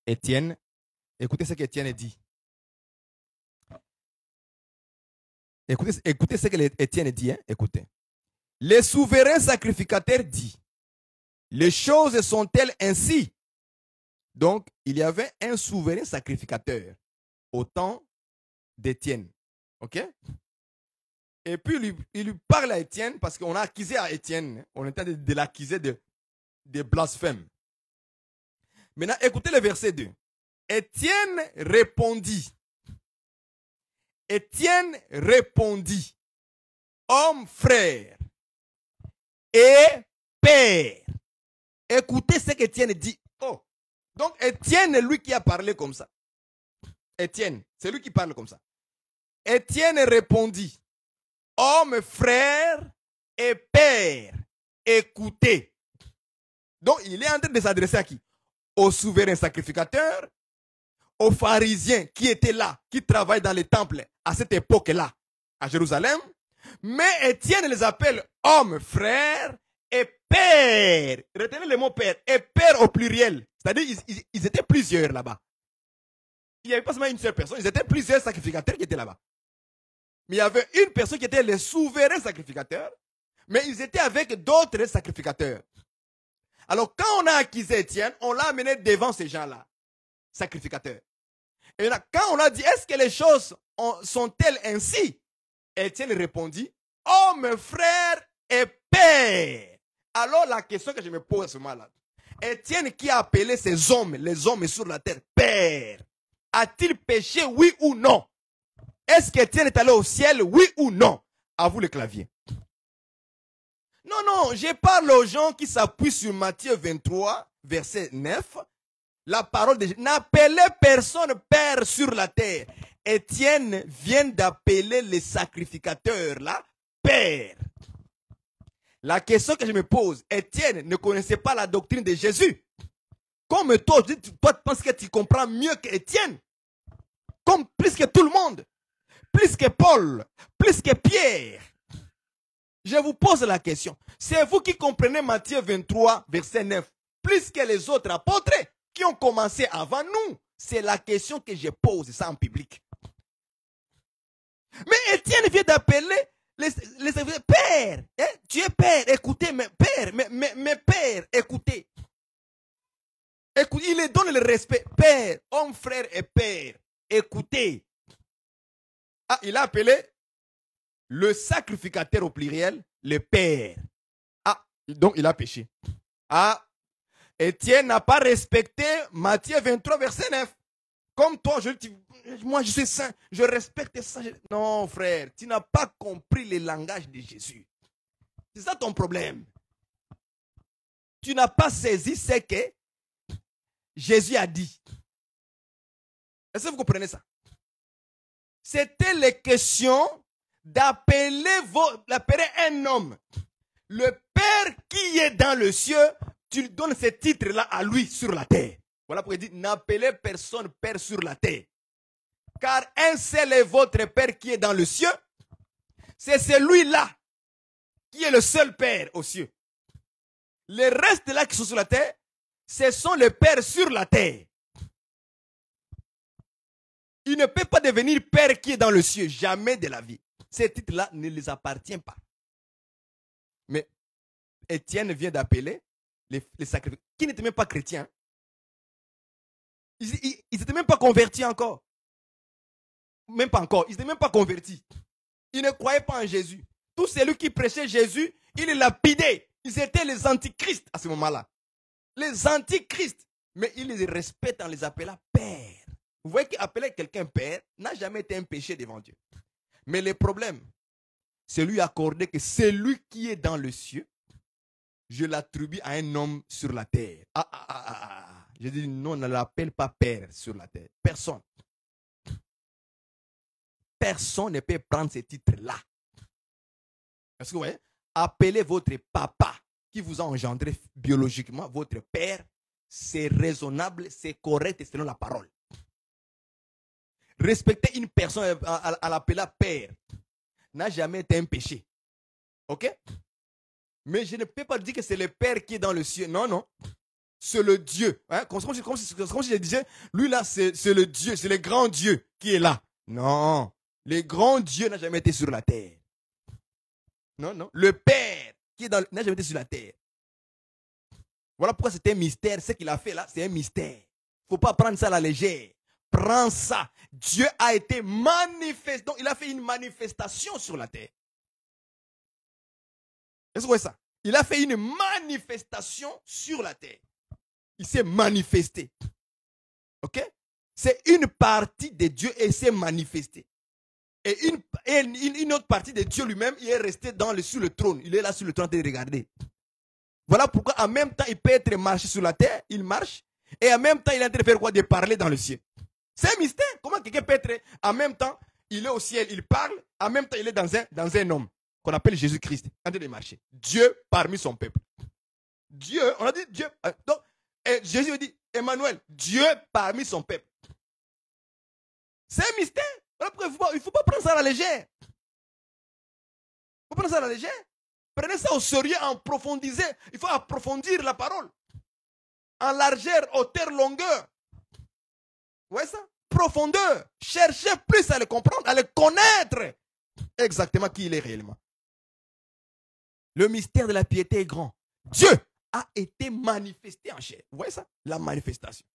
Étienne. Écoutez ce qu'Étienne dit. Écoutez ce que Étienne dit. Hein? Écoutez. Le souverain sacrificateur dit, les choses sont-elles ainsi? Donc, il y avait un souverain sacrificateur au temps d'Étienne. OK? Et puis, il lui parle à Étienne parce qu'on a accusé à Étienne. On est en train de l'accuser de blasphème. Maintenant, écoutez le verset 2. Étienne répondit. Étienne répondit, homme frère et père. Écoutez ce qu'Étienne dit. Oh, donc Étienne, lui qui a parlé comme ça. Étienne, c'est lui qui parle comme ça. Étienne répondit, homme frère et père, écoutez. Donc il est en train de s'adresser à qui? Au souverain sacrificateur, aux pharisiens qui étaient là, qui travaillent dans les temples à cette époque-là, à Jérusalem. Mais Étienne les appelle hommes, frères et pères. Retenez le mot père. Et père au pluriel. C'est-à-dire ils étaient plusieurs là-bas. Il n'y avait pas seulement une seule personne. Ils étaient plusieurs sacrificateurs qui étaient là-bas. Mais il y avait une personne qui était le souverain sacrificateur. Mais ils étaient avec d'autres sacrificateurs. Alors quand on a accusé Étienne, on l'a amené devant ces gens-là, sacrificateurs. Et là, quand on a dit, est-ce que les choses sont-elles ainsi? Étienne répondit, homme, frère et père. Alors la question que je me pose à ce moment-là, Étienne qui a appelé ces hommes, les hommes sur la terre, père, a-t-il péché, oui ou non? Est-ce qu'Étienne est allé au ciel, oui ou non? À vous le clavier. Non, non, je parle aux gens qui s'appuient sur Matthieu 23, verset 9. La parole de Jésus. N'appelez personne père sur la terre. Étienne vient d'appeler les sacrificateurs là, père. La question que je me pose, Étienne ne connaissait pas la doctrine de Jésus. Comme toi, tu penses que tu comprends mieux qu'Étienne. Comme plus que tout le monde. Plus que Paul. Plus que Pierre. Je vous pose la question. C'est vous qui comprenez Matthieu 23, verset 9. Plus que les autres apôtres qui ont commencé avant nous. C'est la question que je pose, ça en public. Mais Étienne vient d'appeler les père. Hein? Tu es père, écoutez, mais père, mais père, écoutez. Écoutez. Il les donne le respect. Père, homme, frère et père. Écoutez. Ah, il a appelé le sacrificateur au pluriel, le père. Ah, donc il a péché. Ah, Étienne n'a pas respecté Matthieu 23, verset 9. Comme toi, moi je suis saint, je respecte ça. Non, frère, tu n'as pas compris le langage de Jésus. C'est ça ton problème. Tu n'as pas saisi ce que Jésus a dit. Est-ce que vous comprenez ça? C'était les questions d'appeler un homme. Le Père qui est dans le cieux, tu lui donnes ce titre-là à lui sur la terre. Voilà pourquoi il dit, n'appelez personne Père sur la terre. Car un seul est votre Père qui est dans le cieux. C'est celui-là qui est le seul Père aux cieux. Les restes là qui sont sur la terre, ce sont les pères sur la terre. Il ne peut pas devenir Père qui est dans le cieux, jamais de la vie. Ces titres-là ne les appartiennent pas. Mais Étienne vient d'appeler les sacrificateurs, qui n'étaient même pas chrétiens. Ils n'étaient même pas convertis encore. Même pas encore. Ils n'étaient même pas convertis. Ils ne croyaient pas en Jésus. Tous celui qui prêchait Jésus, il est lapidé. Ils étaient les antichrists à ce moment-là. Les antichrists. Mais ils les respectent en les appelant père. Vous voyez qu'appeler quelqu'un père n'a jamais été un péché devant Dieu. Mais le problème, c'est lui accorder que celui qui est dans le ciel, je l'attribue à un homme sur la terre. Je dis non, on ne l'appelle pas père sur la terre. Personne. Personne ne peut prendre ce titre-là. Est-ce que vous voyez? Appelez votre papa qui vous a engendré biologiquement, votre père, c'est raisonnable, c'est correct et selon la parole. Respecter une personne à l'appeler père n'a jamais été un péché. Ok? Mais je ne peux pas dire que c'est le Père qui est dans le ciel. Non, non. C'est le Dieu. Hein? Comme si je disais, lui là, c'est le Dieu, c'est le grand Dieu qui est là. Non. Le grand Dieu n'a jamais été sur la terre. Non, non. Le Père qui est dans n'a jamais été sur la terre. Voilà pourquoi c'est un mystère. Ce qu'il a fait là, c'est un mystère. Il ne faut pas prendre ça à la légère. Prends ça. Dieu a été manifesté. Donc, il a fait une manifestation sur la terre. Est-ce que vous voyez ça? Il a fait une manifestation sur la terre. Il s'est manifesté. Ok? C'est une partie de Dieu et il s'est manifesté. Et une autre partie de Dieu lui-même, il est resté sur le trône. Il est là sur le trône de regarder. Voilà pourquoi en même temps, il peut être marché sur la terre, il marche. Et en même temps, il est en train de faire quoi? De parler dans le ciel. C'est un mystère. Comment quelqu'un peut être en même temps, il est au ciel, il parle, en même temps, il est dans un homme qu'on appelle Jésus-Christ, en train de marcher. Dieu parmi son peuple. Dieu, on a dit Dieu. Donc, Jésus dit, Emmanuel, Dieu parmi son peuple. C'est un mystère. Il ne faut pas prendre ça à la légère. Il faut prendre ça à la légère. Prenez ça au sérieux, approfondissez. Il faut approfondir la parole. En largeur, hauteur, longueur. Vous voyez ça? Profondeur. Cherchez plus à le comprendre, à le connaître. Exactement qui il est réellement. Le mystère de la piété est grand. Dieu a été manifesté en chair. Vous voyez ça? La manifestation.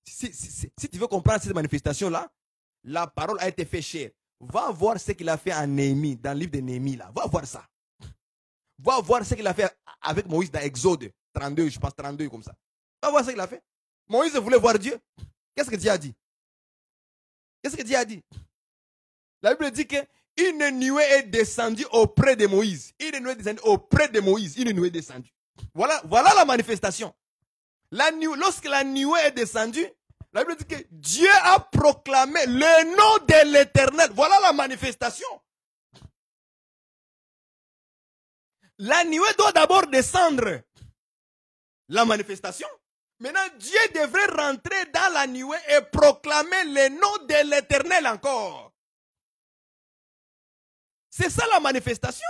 Si tu veux comprendre cette manifestation-là, la parole a été faite chair. Va voir ce qu'il a fait en Néhémie, dans le livre de Néhémie. Là. Va voir ça. Va voir ce qu'il a fait avec Moïse dans Exode 32, je pense 32 comme ça. Va voir ce qu'il a fait. Moïse voulait voir Dieu. Qu'est-ce que Dieu a dit? Qu'est-ce que Dieu a dit? La Bible dit qu'une nuée est descendue auprès de Moïse. Une nuée est descendue auprès de Moïse. Une nuée est descendue. Voilà la manifestation. Lorsque la nuée est descendue, la Bible dit que Dieu a proclamé le nom de l'Éternel. Voilà la manifestation. La nuée doit d'abord descendre. La manifestation. Maintenant, Dieu devrait rentrer dans la nuée et proclamer le nom de l'Éternel encore. C'est ça la manifestation.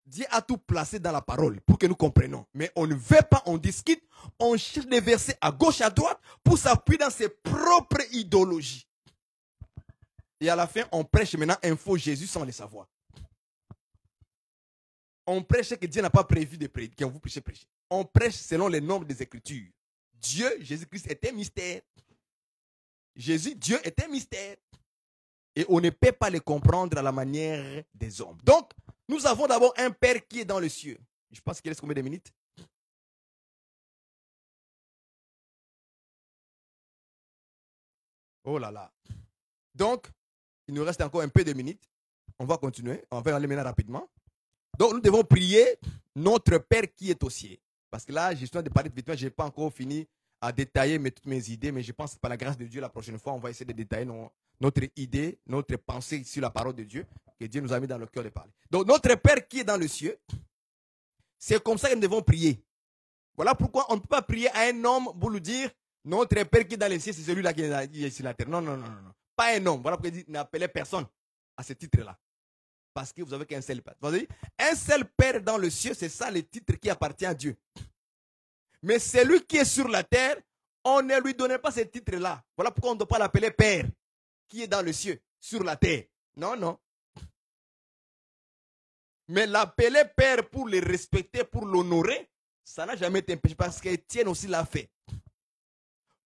Dieu a tout placé dans la parole pour que nous comprenions. Mais on ne veut pas, on discute, on cherche des versets à gauche, à droite pour s'appuyer dans ses propres idéologies. Et à la fin, on prêche maintenant un faux Jésus sans le savoir. On prêche ce que Dieu n'a pas prévu de prêcher. Quand vous prêchez. On prêche selon les nombres des Écritures. Dieu, Jésus-Christ, est un mystère. Jésus, Dieu est un mystère. Et on ne peut pas le comprendre à la manière des hommes. Donc, nous avons d'abord un Père qui est dans le ciel. Je pense qu'il reste combien de minutes? Oh là là. Donc, il nous reste encore un peu de minutes. On va continuer. On va aller maintenant rapidement. Donc, nous devons prier notre Père qui est au ciel. Parce que là, je suis en train de parler de vite. Je n'ai pas encore fini à détailler toutes mes idées, mais je pense que par la grâce de Dieu, la prochaine fois, on va essayer de détailler notre idée, notre pensée sur la parole de Dieu, que Dieu nous a mis dans le cœur de parler. Donc, notre Père qui est dans le ciel, c'est comme ça que nous devons prier. Voilà pourquoi on ne peut pas prier à un homme pour lui dire, notre Père qui est dans le ciel, c'est celui-là qui est sur la terre. Non, non, non, non. Pas un homme. Voilà pourquoi il dit, n'appelez personne à ce titre-là. Parce que vous n'avez qu'un seul Père. Vous avez dit, un seul Père dans le ciel, c'est ça le titre qui appartient à Dieu. Mais celui qui est sur la terre, on ne lui donnait pas ce titre-là. Voilà pourquoi on ne doit pas l'appeler Père, qui est dans le ciel, sur la terre. Non, non. Mais l'appeler Père pour le respecter, pour l'honorer, ça n'a jamais été un péché parce qu'Étienne aussi l'a fait.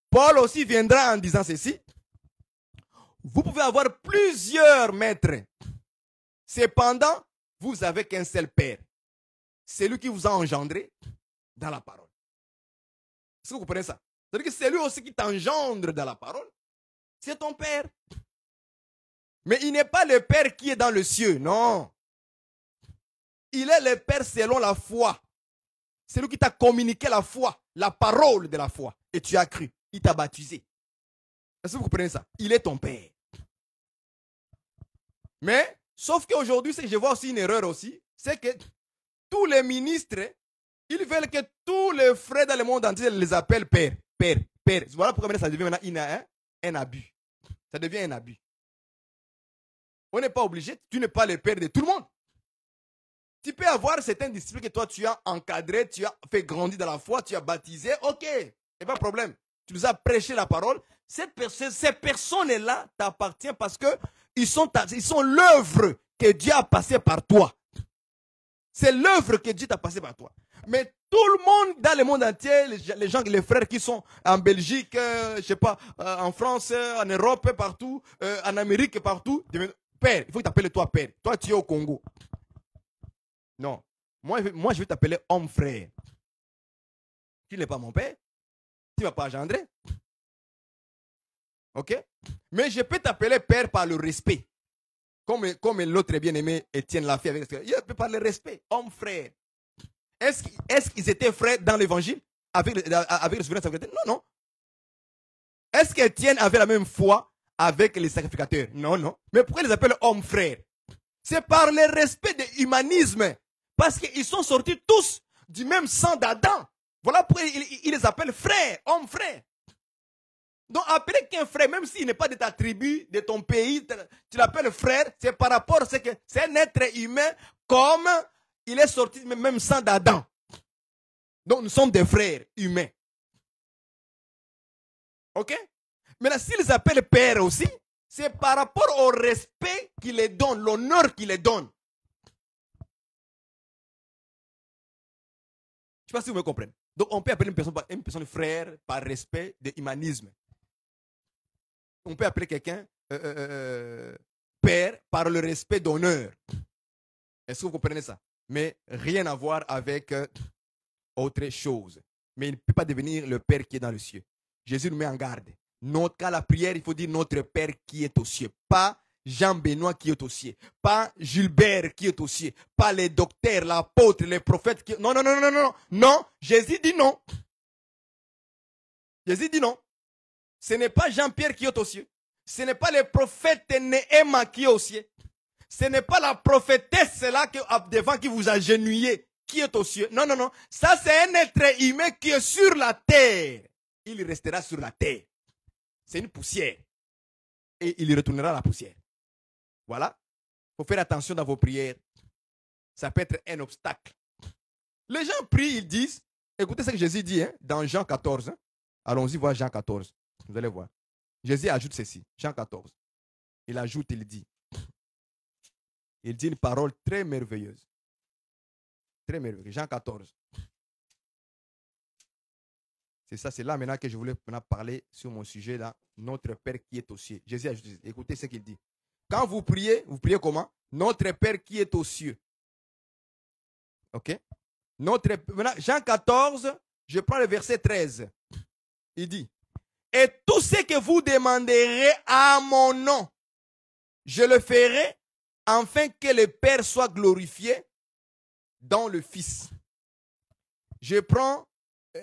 Paul aussi viendra en disant ceci. Vous pouvez avoir plusieurs maîtres. Cependant, vous n'avez qu'un seul Père. C'est lui qui vous a engendré dans la parole. Est-ce que vous comprenez ça? C'est-à-dire que c'est lui aussi qui t'engendre dans la parole. C'est ton Père. Mais il n'est pas le Père qui est dans le ciel, non. Il est le Père selon la foi. C'est lui qui t'a communiqué la foi, la parole de la foi. Et tu as cru. Il t'a baptisé. Est-ce que vous comprenez ça? Il est ton Père. Mais, sauf qu'aujourd'hui, je vois aussi une erreur aussi, c'est que tous les ministres, ils veulent que tous les frères dans le monde entier les appellent Père, Père, Père. Voilà pourquoi ça devient maintenant un abus. Ça devient un abus. On n'est pas obligé, tu n'es pas le Père de tout le monde. Tu peux avoir certains disciples que toi tu as encadrés, tu as fait grandir dans la foi, tu as baptisé, ok, il n'y a pas de problème. Tu nous as prêché la parole. Ces personnes-là t'appartiennent parce qu'ils sont l'œuvre que Dieu a passée par toi. C'est l'œuvre que Dieu t'a passée par toi. Mais tout le monde dans le monde entier, les gens, les frères qui sont en Belgique, je sais pas, en France, en Europe, partout, en Amérique, partout, Père, il faut que tu t'appelles toi Père. Toi, tu es au Congo. Non. Moi, je vais t'appeler homme frère. Tu n'es pas mon père. Tu ne vas pas engendrer. Ok? Mais je peux t'appeler père par le respect. Comme l'autre bien-aimé Étienne l'a fait avec. Il peut par le respect. Homme frère. Est-ce qu'ils étaient frères dans l'évangile avec le souverain sacrificateur? Non, non. Est-ce qu'Étienne avait la même foi avec les sacrificateurs? Non, non. Mais pourquoi ils les appellent hommes frères? C'est par le respect de l'humanisme. Parce qu'ils sont sortis tous du même sang d'Adam. Voilà pourquoi ils les appellent frères, hommes frères. Donc appeler qu'un frère, même s'il n'est pas de ta tribu, de ton pays, tu l'appelles frère, c'est par rapport à ce que c'est un être humain comme il est sorti du même sang d'Adam. Donc nous sommes des frères humains. Ok? Maintenant, s'ils appellent père aussi, c'est par rapport au respect qu'il les donne, l'honneur qu'il les donne. Je ne sais pas si vous me comprenez. Donc, on peut appeler une personne frère par respect de l'humanisme. On peut appeler quelqu'un père par le respect d'honneur. Est-ce que vous comprenez ça? Mais rien à voir avec autre chose. Mais il ne peut pas devenir le Père qui est dans le ciel. Jésus nous met en garde. Qu'à la prière, il faut dire notre Père qui est aux cieux. Pas Jean-Benoît qui est au ciel. Pas Gilbert qui est au ciel. Pas les docteurs, l'apôtre, les prophètes qui... Non, non, non, non, non. Non, Jésus dit non. Jésus dit non. Ce n'est pas Jean-Pierre qui est au ciel. Ce n'est pas le prophète Néhéma qui est au ciel. Ce n'est pas la prophétesse là devant qui vous agenouillez qui est au ciel. Non, non, non. Ça, c'est un être humain qui est sur la terre. Il restera sur la terre. C'est une poussière. Et il retournera à la poussière. Voilà. Il faut faire attention dans vos prières. Ça peut être un obstacle. Les gens prient, ils disent, écoutez ce que Jésus dit dans Jean 14. Allons-y voir Jean 14. Vous allez voir. Jésus ajoute ceci. Jean 14. Il ajoute, il dit une parole très merveilleuse. Très merveilleuse. Jean 14. C'est ça, c'est là maintenant que je voulais parler sur mon sujet là. Notre Père qui est au ciel. Jésus ajoute, écoutez ce qu'il dit. Quand vous priez comment? Notre Père qui est aux cieux. Ok? Maintenant, Jean 14, je prends le verset 13. Il dit, et tout ce que vous demanderez à mon nom, je le ferai afin que le Père soit glorifié dans le Fils. Je prends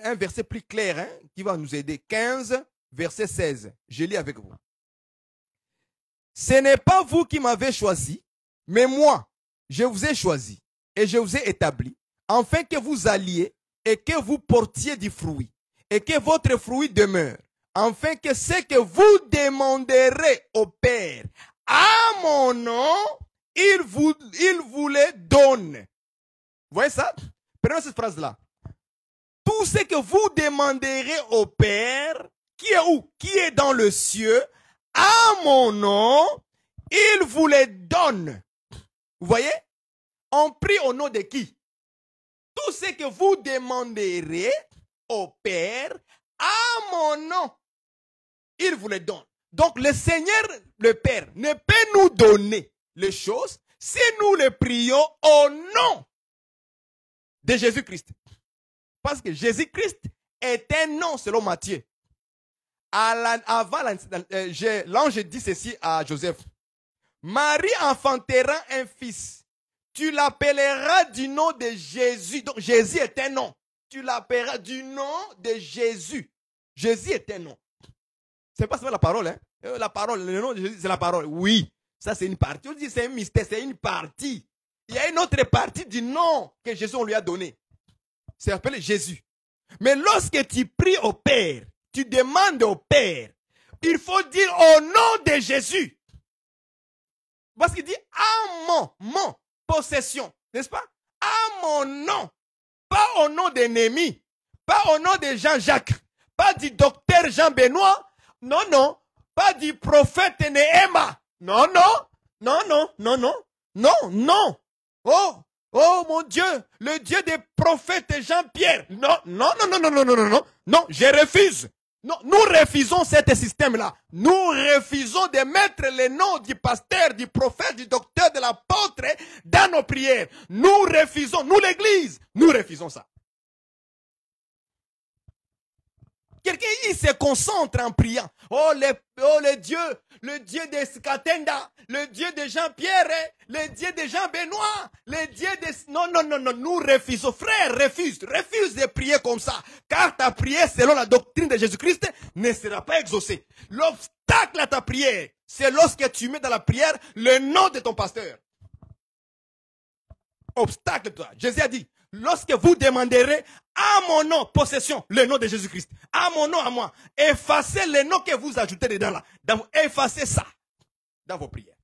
un verset plus clair qui va nous aider. 15, verset 16. Je lis avec vous. Ce n'est pas vous qui m'avez choisi, mais moi, je vous ai choisi et je vous ai établi, afin que vous alliez et que vous portiez du fruit, et que votre fruit demeure, afin que ce que vous demanderez au Père à mon nom, il vous le donne. Vous voyez ça? Prenons cette phrase-là. Tout ce que vous demanderez au Père, qui est où? Qui est dans le ciel, à mon nom, il vous les donne. Vous voyez? On prie au nom de qui? Tout ce que vous demanderez au Père, à mon nom, il vous les donne. Donc le Seigneur, le Père, ne peut nous donner les choses si nous le prions au nom de Jésus-Christ, parce que Jésus-Christ est un nom selon Matthieu. Avant l'ange dit ceci à Joseph. Marie enfantera un fils. Tu l'appelleras du nom de Jésus. Donc Jésus est un nom. Tu l'appelleras du nom de Jésus. Jésus est un nom. C'est pas seulement la parole. Hein? La parole, le nom de Jésus, c'est la parole. Oui, ça c'est une partie. On dit c'est un mystère, c'est une partie. Il y a une autre partie du nom que Jésus on lui a donné. C'est appelé Jésus. Mais lorsque tu pries au Père, tu demandes au Père, il faut dire au nom de Jésus. Parce qu'il dit à mon possession, n'est-ce pas? À mon nom. Pas au nom d'ennemi. Pas au nom de Jean-Jacques. Pas du docteur Jean-Benoît. Non, non. Pas du prophète Néhéma. Non, non. Non, non, non, non. Non, non. Oh mon Dieu. Le Dieu des prophètes Jean-Pierre. Non, non, non, non, non, non, non, non, non. Non, je refuse. Non, nous refusons ce système-là. Nous refusons de mettre les noms du pasteur, du prophète, du docteur, de l'apôtre dans nos prières. Nous refusons, nous l'église, nous refusons ça. Quelqu'un, il se concentre en priant. Oh le Dieu de Skatenda, le Dieu de Jean-Pierre, le Dieu de Jean-Benoît, le Dieu de... Non, non, non, non, nous refusons. Frère, refuse de prier comme ça. Car ta prière, selon la doctrine de Jésus-Christ, ne sera pas exaucée. L'obstacle à ta prière, c'est lorsque tu mets dans la prière le nom de ton pasteur. Obstacle, toi. Jésus a dit, lorsque vous demanderez à mon nom, possession, le nom de Jésus-Christ, à mon nom, à moi, effacez les noms que vous ajoutez dedans là. Effacez ça dans vos prières.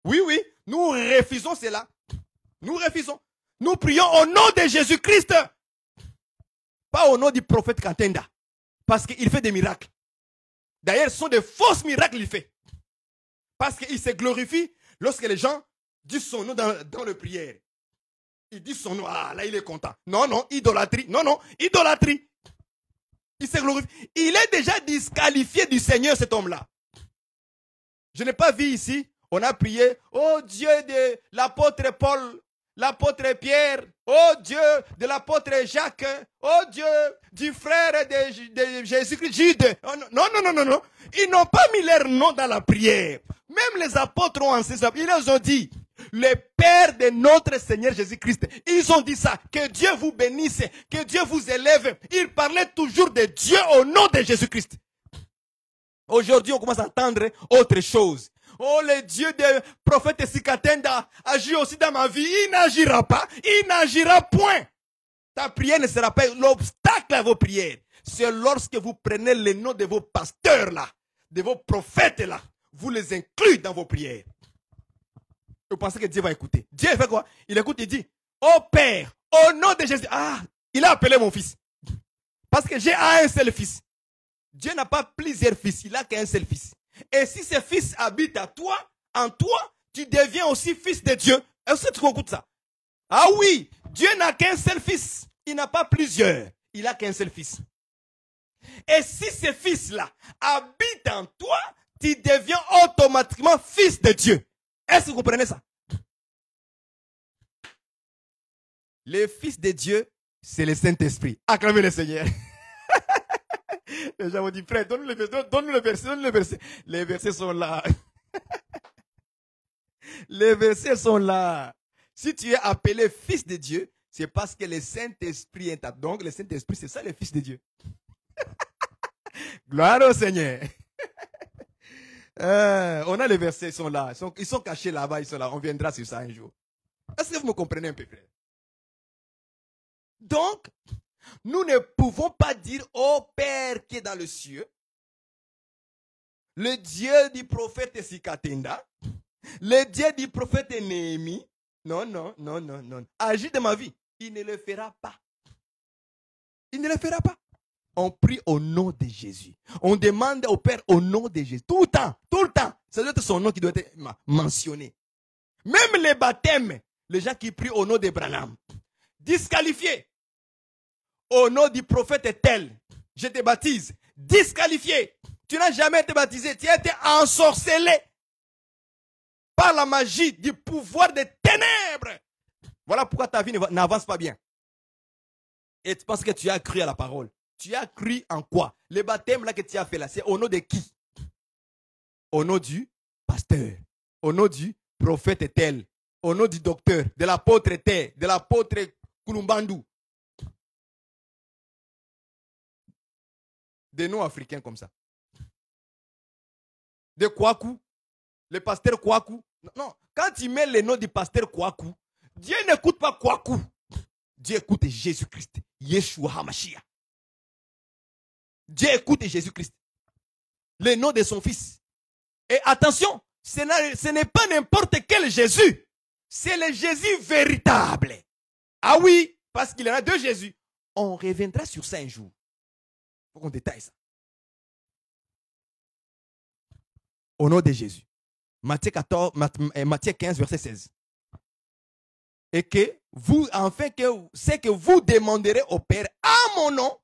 Oui, oui, nous refusons cela. Nous refusons. Nous prions au nom de Jésus-Christ. Pas au nom du prophète Katenda. Parce qu'il fait des miracles. D'ailleurs, ce sont des fausses miracles qu'il fait. Parce qu'il se glorifie lorsque les gens disent son nom dans le prière. Il dit son nom, ah là il est content. Non, non, idolâtrie. Non, non, idolâtrie. Il se glorifie. Il est déjà disqualifié du Seigneur, cet homme-là. Je n'ai pas vu ici, on a prié, oh Dieu de l'apôtre Paul, l'apôtre Pierre, oh Dieu de l'apôtre Jacques, oh Dieu du frère de Jésus-Christ, Jude. Oh, non, non, non, non, non. Ils n'ont pas mis leur nom dans la prière. Même les apôtres ont enseigné, ils leur ont dit, le Père de notre Seigneur Jésus-Christ. Ils ont dit ça. Que Dieu vous bénisse. Que Dieu vous élève. Ils parlaient toujours de Dieu au nom de Jésus-Christ. Aujourd'hui, on commence à entendre autre chose. Oh, le Dieu des prophètes Sikatenda agit aussi dans ma vie. Il n'agira pas. Il n'agira point. Ta prière ne sera pas l'obstacle à vos prières. C'est lorsque vous prenez le nom de vos pasteurs là, de vos prophètes là, vous les incluez dans vos prières. Vous pensez que Dieu va écouter. Dieu fait quoi? Il écoute, il dit, oh Père, au nom de Jésus. Ah, il a appelé mon fils. Parce que j'ai un seul fils. Dieu n'a pas plusieurs fils, il n'a qu'un seul fils. Et si ce fils habite à toi, en toi, tu deviens aussi fils de Dieu. Est-ce que tu écoutes ça? Ah oui, Dieu n'a qu'un seul fils. Il n'a pas plusieurs. Il n'a qu'un seul fils. Et si ce fils-là habite en toi, tu deviens automatiquement fils de Dieu. Est-ce que vous comprenez ça? Le Fils de Dieu, c'est le Saint-Esprit. Acclamez le Seigneur. Les gens vont dire, frère, donne-nous le verset. Les versets sont là. Les versets sont là. Si tu es appelé Fils de Dieu, c'est parce que le Saint-Esprit est à toi. Donc, le Saint-Esprit, c'est ça le Fils de Dieu. Gloire au Seigneur. On a les versets, ils sont là. Ils sont cachés là-bas, ils sont là. On viendra sur ça un jour. Est-ce que vous me comprenez un peu, frère? Donc, nous ne pouvons pas dire au Père qui est dans le cieux, le Dieu du prophète Sikatenda, le Dieu du prophète Néhémie. Non, non, non, non, non. Agis de ma vie. Il ne le fera pas. Il ne le fera pas. On prie au nom de Jésus. On demande au Père au nom de Jésus. Tout le temps, tout le temps. Ça doit être son nom qui doit être mentionné. Même les baptêmes, les gens qui prient au nom d'Abraham, disqualifiés. Au nom du prophète tel, je te baptise. Disqualifié. Tu n'as jamais été baptisé. Tu as été ensorcelé. par la magie du pouvoir des ténèbres. Voilà pourquoi ta vie n'avance pas bien. Et tu penses que tu as cru à la parole. Tu as cru en quoi? Le baptême là que tu as fait là, c'est au nom de qui? Au nom du pasteur. Au nom du prophète tel. Au nom du docteur, de l'apôtre tel, de l'apôtre Kouloumbandou. Des noms africains comme ça. De Kouakou. Le pasteur Kouakou. Non, quand tu mets le nom du pasteur Kouakou, Dieu n'écoute pas Kouakou. Dieu écoute Jésus-Christ. Yeshua HaMashiach. Dieu écoute Jésus-Christ. Le nom de son fils. Et attention, ce n'est pas n'importe quel Jésus. C'est le Jésus véritable. Ah oui, parce qu'il y en a deux Jésus. On reviendra sur ça un jour. Il faut qu'on détaille ça. Au nom de Jésus. Matthieu 15, verset 16. Et que vous, enfin, c'est que vous demanderez au Père à mon nom,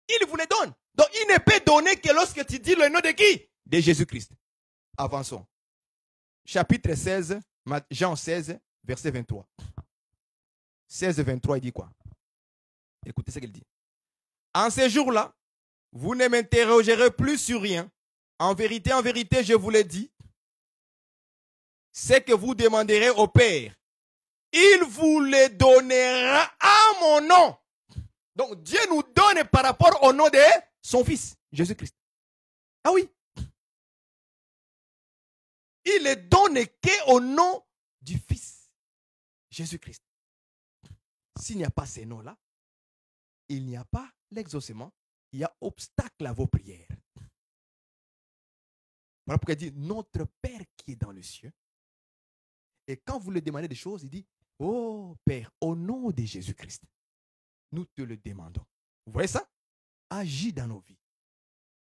il vous le donne. Donc, il ne peut donner que lorsque tu dis le nom de qui? De Jésus-Christ. Avançons. Chapitre 16, Jean 16, verset 23. 16, 23, il dit quoi? Écoutez ce qu'il dit. En ces jours-là, vous ne m'interrogerez plus sur rien. En vérité, je vous l'ai dit, c'est que vous demanderez au Père. Il vous le donnera à mon nom. Donc Dieu nous donne par rapport au nom de son Fils, Jésus-Christ. Ah oui. Il ne donne qu'au nom du Fils, Jésus-Christ. S'il n'y a pas ces noms-là, il n'y a pas l'exaucement, il y a obstacle à vos prières. Voilà pourquoi il dit, notre Père qui est dans le ciel. Et quand vous lui demandez des choses, il dit, oh Père, au nom de Jésus-Christ, nous te le demandons. Vous voyez ça? Agis dans nos vies.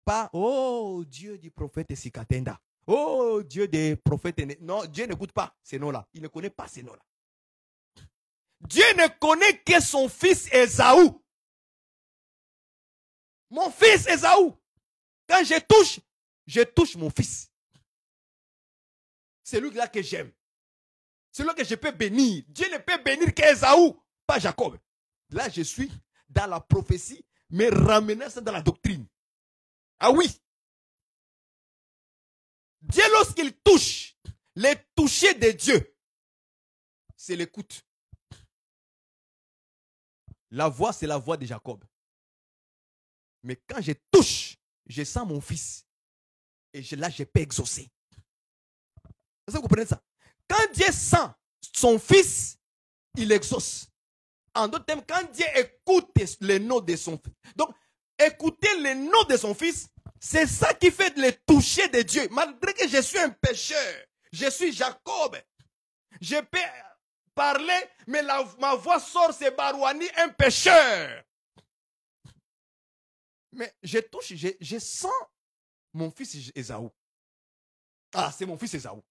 Pas, oh Dieu du prophète Sikatenda. Oh Dieu des prophètes. Non, Dieu n'écoute pas ces noms-là. Il ne connaît pas ces noms-là. Dieu ne connaît que son fils Ésaü. Mon fils Ésaü. Quand je touche mon fils. C'est lui-là que j'aime. C'est lui que je peux bénir. Dieu ne peut bénir qu'Ésaü, pas Jacob. Là, je suis dans la prophétie, mais ramenant ça dans la doctrine. Ah oui. Dieu, lorsqu'il touche, les touchés de Dieu, c'est l'écoute. La voix, c'est la voix de Jacob. Mais quand je touche, je sens mon fils. Et là, je peux exaucer. Est-ce que vous comprenez ça? Quand Dieu sent son fils, il exauce. En d'autres termes, quand Dieu écoute le nom de son fils. Donc, écouter le nom de son fils, c'est ça qui fait le toucher de Dieu. Malgré que je suis un pécheur, je suis Jacob. Je peux parler, mais ma voix sort, c'est Barouani, un pécheur. Mais je touche, je sens mon fils Ésaü. Ah, c'est mon fils Ésaü.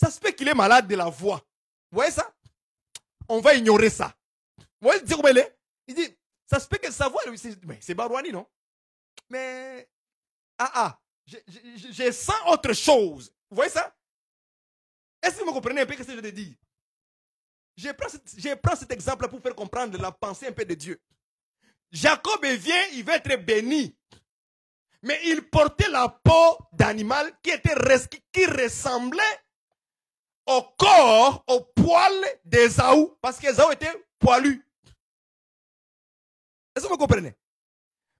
Ça se peut qu'il est malade de la voix. Vous voyez ça? On va ignorer ça. Vous voyez dire où elle est? Il dit, ça se peut que sa voix, c'est Barouani, non? Mais, je sens autre chose. Vous voyez ça? Est-ce que vous me comprenez un peu ce que je te dis? Je prends cet exemple pour faire comprendre la pensée un peu de Dieu. Jacob vient, il va être béni. Mais il portait la peau d'animal qui ressemblait au corps, au poil d'Ésaü. Parce qu'Ésaü était poilu. Est-ce que vous comprenez?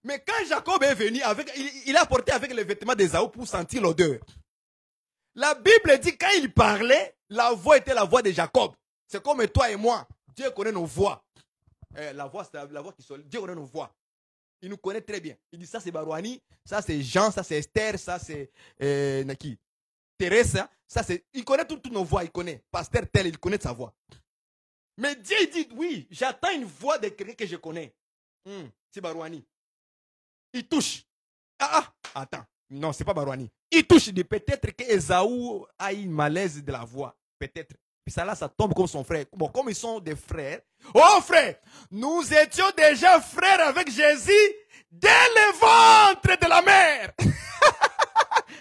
Mais quand Jacob est venu, il a porté avec les vêtements d'Ésaü pour sentir l'odeur. La Bible dit quand il parlait, la voix était la voix de Jacob. C'est comme toi et moi. Dieu connaît nos voix. La voix, c'est la voix qui sonne. Dieu connaît nos voix. Il nous connaît très bien. Il dit ça c'est Barouani, ça c'est Jean, ça c'est Esther, ça c'est Naki. Thérèse, ça c'est. Il connaît toutes nos voix, il connaît. Pasteur tel, il connaît sa voix. Mais Dieu il dit oui, j'attends une voix de quelqu'un que je connais. C'est Barouani. Il touche. Attends. Non, c'est pas Barouani. Il touche. Peut-être que Ésaü a une malaise de la voix. Peut-être. Puis ça là, ça tombe comme son frère. Bon, comme ils sont des frères. Oh frère, nous étions déjà frères avec Jésus dès le ventre de la mère.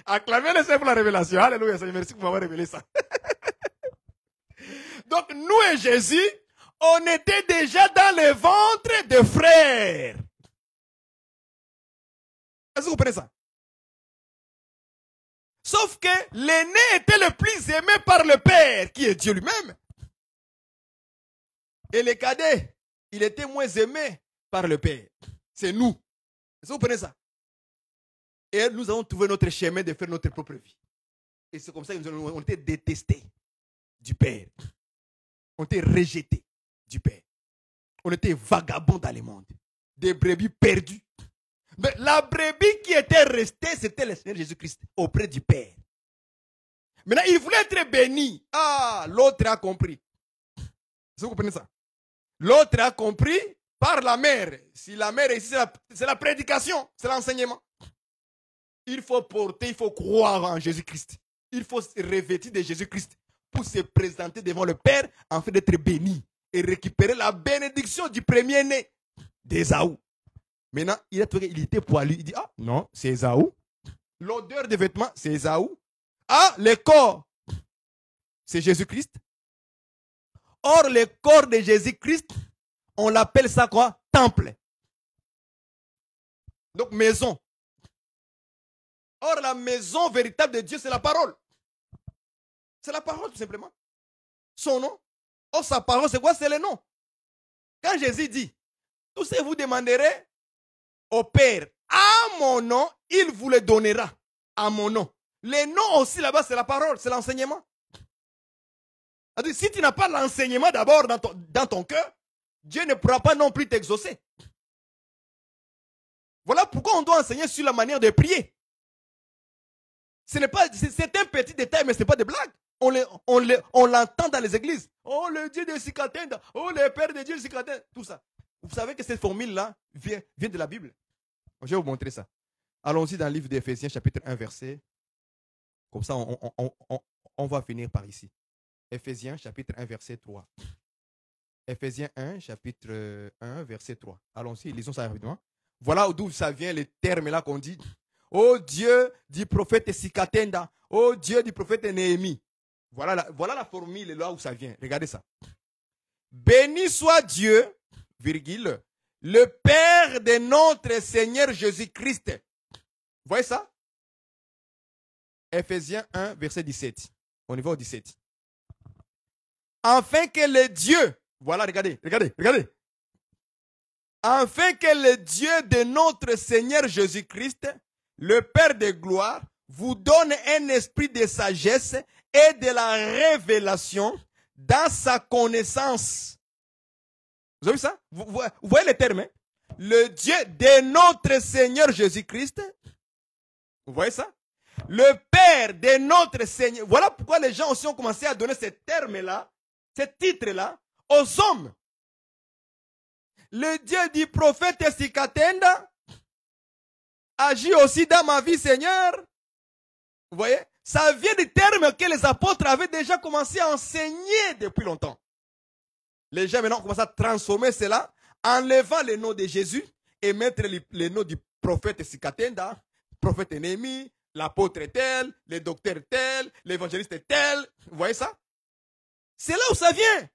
Acclamez le Seigneur pour la révélation. Alléluia, Seigneur, merci pour m'avoir révélé ça. Donc, nous et Jésus, on était déjà dans le ventre de frères. Est-ce que vous comprenez ça? Sauf que l'aîné était le plus aimé par le Père, qui est Dieu lui-même. Et le cadet, il était moins aimé par le Père. C'est nous. Est-ce que vous comprenez ça? Et nous avons trouvé notre chemin de faire notre propre vie. Et c'est comme ça que nous avons été détestés du Père. On était rejetés du Père. On était vagabonds dans le monde. Des brebis perdues. Mais la brebis qui était restée, c'était le Seigneur Jésus-Christ auprès du Père. Maintenant, il voulait être béni. Ah, l'autre a compris. Est-ce que vous comprenez ça? L'autre a compris par la mère. Si la mère est ici, c'est la prédication, c'est l'enseignement. Il faut porter, il faut croire en Jésus-Christ. Il faut se revêtir de Jésus-Christ pour se présenter devant le Père afin d'être béni et récupérer la bénédiction du premier-né d'Ésaü. Maintenant, il était poilu. Il dit, ah non, c'est Ésaü. L'odeur des vêtements, c'est Ésaü. Ah, le corps, c'est Jésus-Christ. Or, le corps de Jésus-Christ, on l'appelle ça quoi? Temple. Donc, maison. Or, la maison véritable de Dieu, c'est la parole. C'est la parole, tout simplement. Son nom. Or, sa parole, c'est quoi? C'est le nom. Quand Jésus dit, tout ce que vous demanderez au Père à mon nom, il vous le donnera à mon nom. Le nom aussi là-bas, c'est la parole, c'est l'enseignement. Si tu n'as pas l'enseignement d'abord dans ton cœur, Dieu ne pourra pas non plus t'exaucer. Voilà pourquoi on doit enseigner sur la manière de prier. C'est un petit détail, mais ce n'est pas des blagues. On l'entend dans les églises. Oh, le Dieu de Sikatenda. Oh, le Père de Dieu de Sikatenda. Tout ça. Vous savez que cette formule-là vient de la Bible. Je vais vous montrer ça. Allons-y dans le livre d'Éphésiens, chapitre 1, verset. Comme ça, on va finir par ici. Éphésiens, chapitre 1, verset 3. Éphésiens 1, chapitre 1, verset 3. Allons-y, lisons ça rapidement. Voilà d'où ça vient, les termes là qu'on dit. Ô Dieu du prophète Sikatenda. Ô Dieu du prophète Néhémie. Voilà la formule là où ça vient. Regardez ça. Béni soit Dieu, virgule, le Père de notre Seigneur Jésus-Christ. Vous voyez ça? Éphésiens 1, verset 17. On y va au 17. Afin que le Dieu, voilà, regardez. Afin que le Dieu de notre Seigneur Jésus-Christ, le Père de gloire, vous donne un esprit de sagesse et de la révélation dans sa connaissance. Vous avez vu ça? Vous voyez les termes? Hein? Le Dieu de notre Seigneur Jésus-Christ. Vous voyez ça? Le Père de notre Seigneur. Voilà pourquoi les gens aussi ont commencé à donner ces termes-là, ces titres-là, aux hommes. Le Dieu du prophète Sikatenda agit aussi dans ma vie, Seigneur. Vous voyez? Ça vient des termes que les apôtres avaient déjà commencé à enseigner depuis longtemps. Les gens maintenant commencent à transformer cela, enlevant le nom de Jésus et mettre le nom du prophète Sikatenda, prophète Néhémie, l'apôtre tel, le docteur tel, l'évangéliste tel. Vous voyez ça? C'est là où ça vient.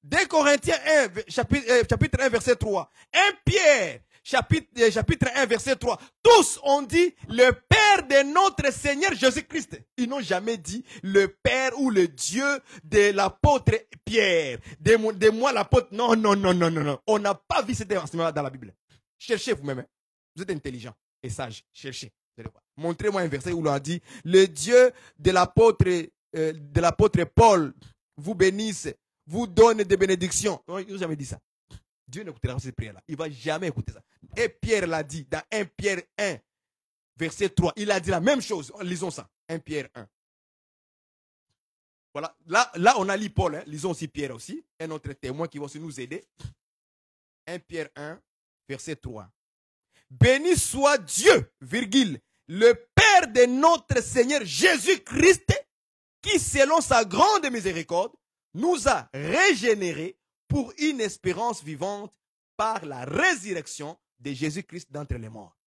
2 Corinthiens 1, chapitre 1, verset 3. 1 Pierre, chapitre 1, verset 3. Tous ont dit le Père de notre Seigneur Jésus-Christ. Ils n'ont jamais dit le Père ou le Dieu de l'apôtre Pierre. De moi l'apôtre. Non. On n'a pas vu cet enseignement dans la Bible. Cherchez vous-même. Hein. Vous êtes intelligent et sage. Cherchez. Montrez-moi un verset où l'on a dit le Dieu de l'apôtre Paul vous bénisse, vous donne des bénédictions. Ils n'ont jamais dit ça. Dieu n'écoutera pas cette prière-là. Il ne va jamais écouter ça. Et Pierre l'a dit dans 1 Pierre 1, verset 3. Il a dit la même chose. Lisons ça. 1 Pierre 1. Voilà. Là on a lu Paul. Hein. Lisons aussi Pierre aussi. Un autre témoin qui va aussi nous aider. 1 Pierre 1, verset 3. Béni soit Dieu, virgule, le Père de notre Seigneur Jésus-Christ, qui selon sa grande miséricorde, nous a régénérés pour une espérance vivante par la résurrection de Jésus-Christ d'entre les morts.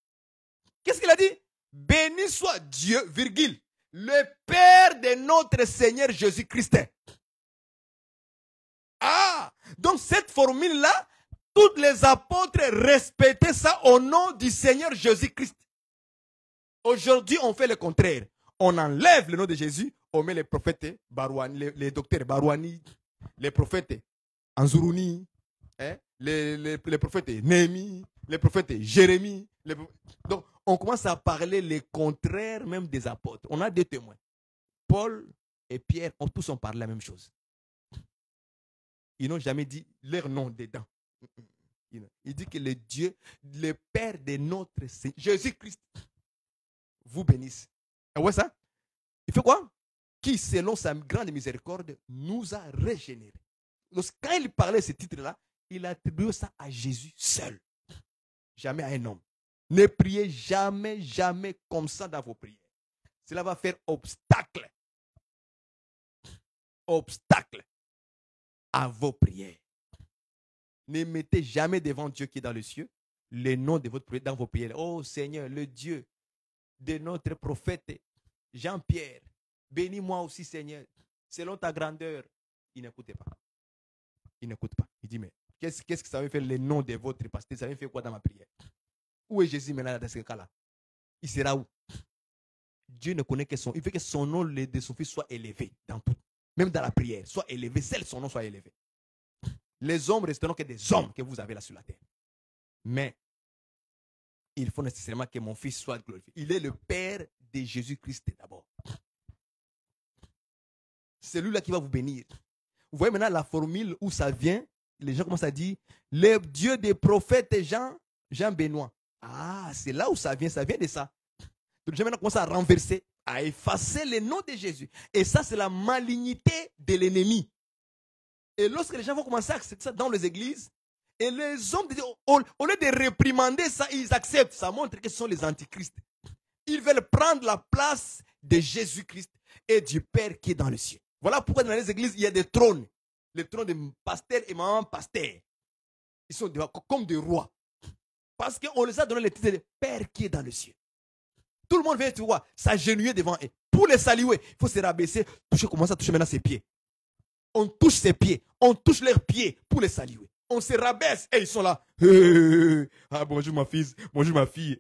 Qu'est-ce qu'il a dit? Béni soit Dieu, virgule, le Père de notre Seigneur Jésus-Christ. Donc cette formule-là, tous les apôtres respectaient ça au nom du Seigneur Jésus-Christ. Aujourd'hui, on fait le contraire. On enlève le nom de Jésus, on met les prophètes Barouani, les docteurs Barouani, les prophètes Anzourouni, hein, les prophètes Néhémie, les prophètes Jérémie. Donc, on commence à parler les contraires même des apôtres. On a des témoins. Paul et Pierre tous ont parlé la même chose. Ils n'ont jamais dit leur nom dedans. Il dit que le Dieu, le Père de notre Seigneur, Jésus-Christ, vous bénisse. Et ouais ça? Il fait quoi? Qui, selon sa grande miséricorde, nous a régénérés. Donc, quand il parlait de ce titre-là, il attribuait ça à Jésus seul. Jamais à un homme. Ne priez jamais, jamais comme ça dans vos prières. Cela va faire obstacle. Obstacle à vos prières. Ne mettez jamais devant Dieu qui est dans le ciel le nom de votre prière dans vos prières. Oh Seigneur, le Dieu de notre prophète Jean-Pierre, bénis-moi aussi Seigneur, selon ta grandeur. Il n'écoutait pas. Il n'écoute pas. Il dit, mais qu'est-ce que ça veut faire le nom de votre pasteur? Ça veut faire quoi dans ma prière? Où est Jésus maintenant dans ce cas-là? Il sera où? Dieu ne connaît que son. Il veut que son nom de son fils soit élevé dans tout. Même dans la prière, soit élevé. Seul son nom soit élevé. Les hommes resteront que des hommes que vous avez là sur la terre. Mais il faut nécessairement que mon fils soit glorifié. Il est le Père de Jésus-Christ d'abord. C'est lui là qui va vous bénir. Vous voyez maintenant la formule où ça vient. Les gens commencent à dire le Dieu des prophètes Jean Benoît. Ah, c'est là où ça vient de ça. Donc les gens maintenant commencent à renverser, à effacer le nom de Jésus. Et ça, c'est la malignité de l'ennemi. Et lorsque les gens vont commencer à accepter ça dans les églises, et les hommes, au lieu de réprimander ça, ils acceptent. Ça montre que ce sont les antichrists. Ils veulent prendre la place de Jésus-Christ et du Père qui est dans le ciel. Voilà pourquoi dans les églises, il y a des trônes. Les trônes de pasteur et maman pasteur. Ils sont comme des rois. Parce qu'on les a donné le titre de Père qui est dans le ciel. Tout le monde vient, tu vois, s'agenouiller devant eux. Pour les saluer, il faut se rabaisser, commencer à toucher maintenant ses pieds. On touche ses pieds, on touche leurs pieds pour les saluer. On se rabaisse et ils sont là. Ah, bonjour ma fille, bonjour ma fille,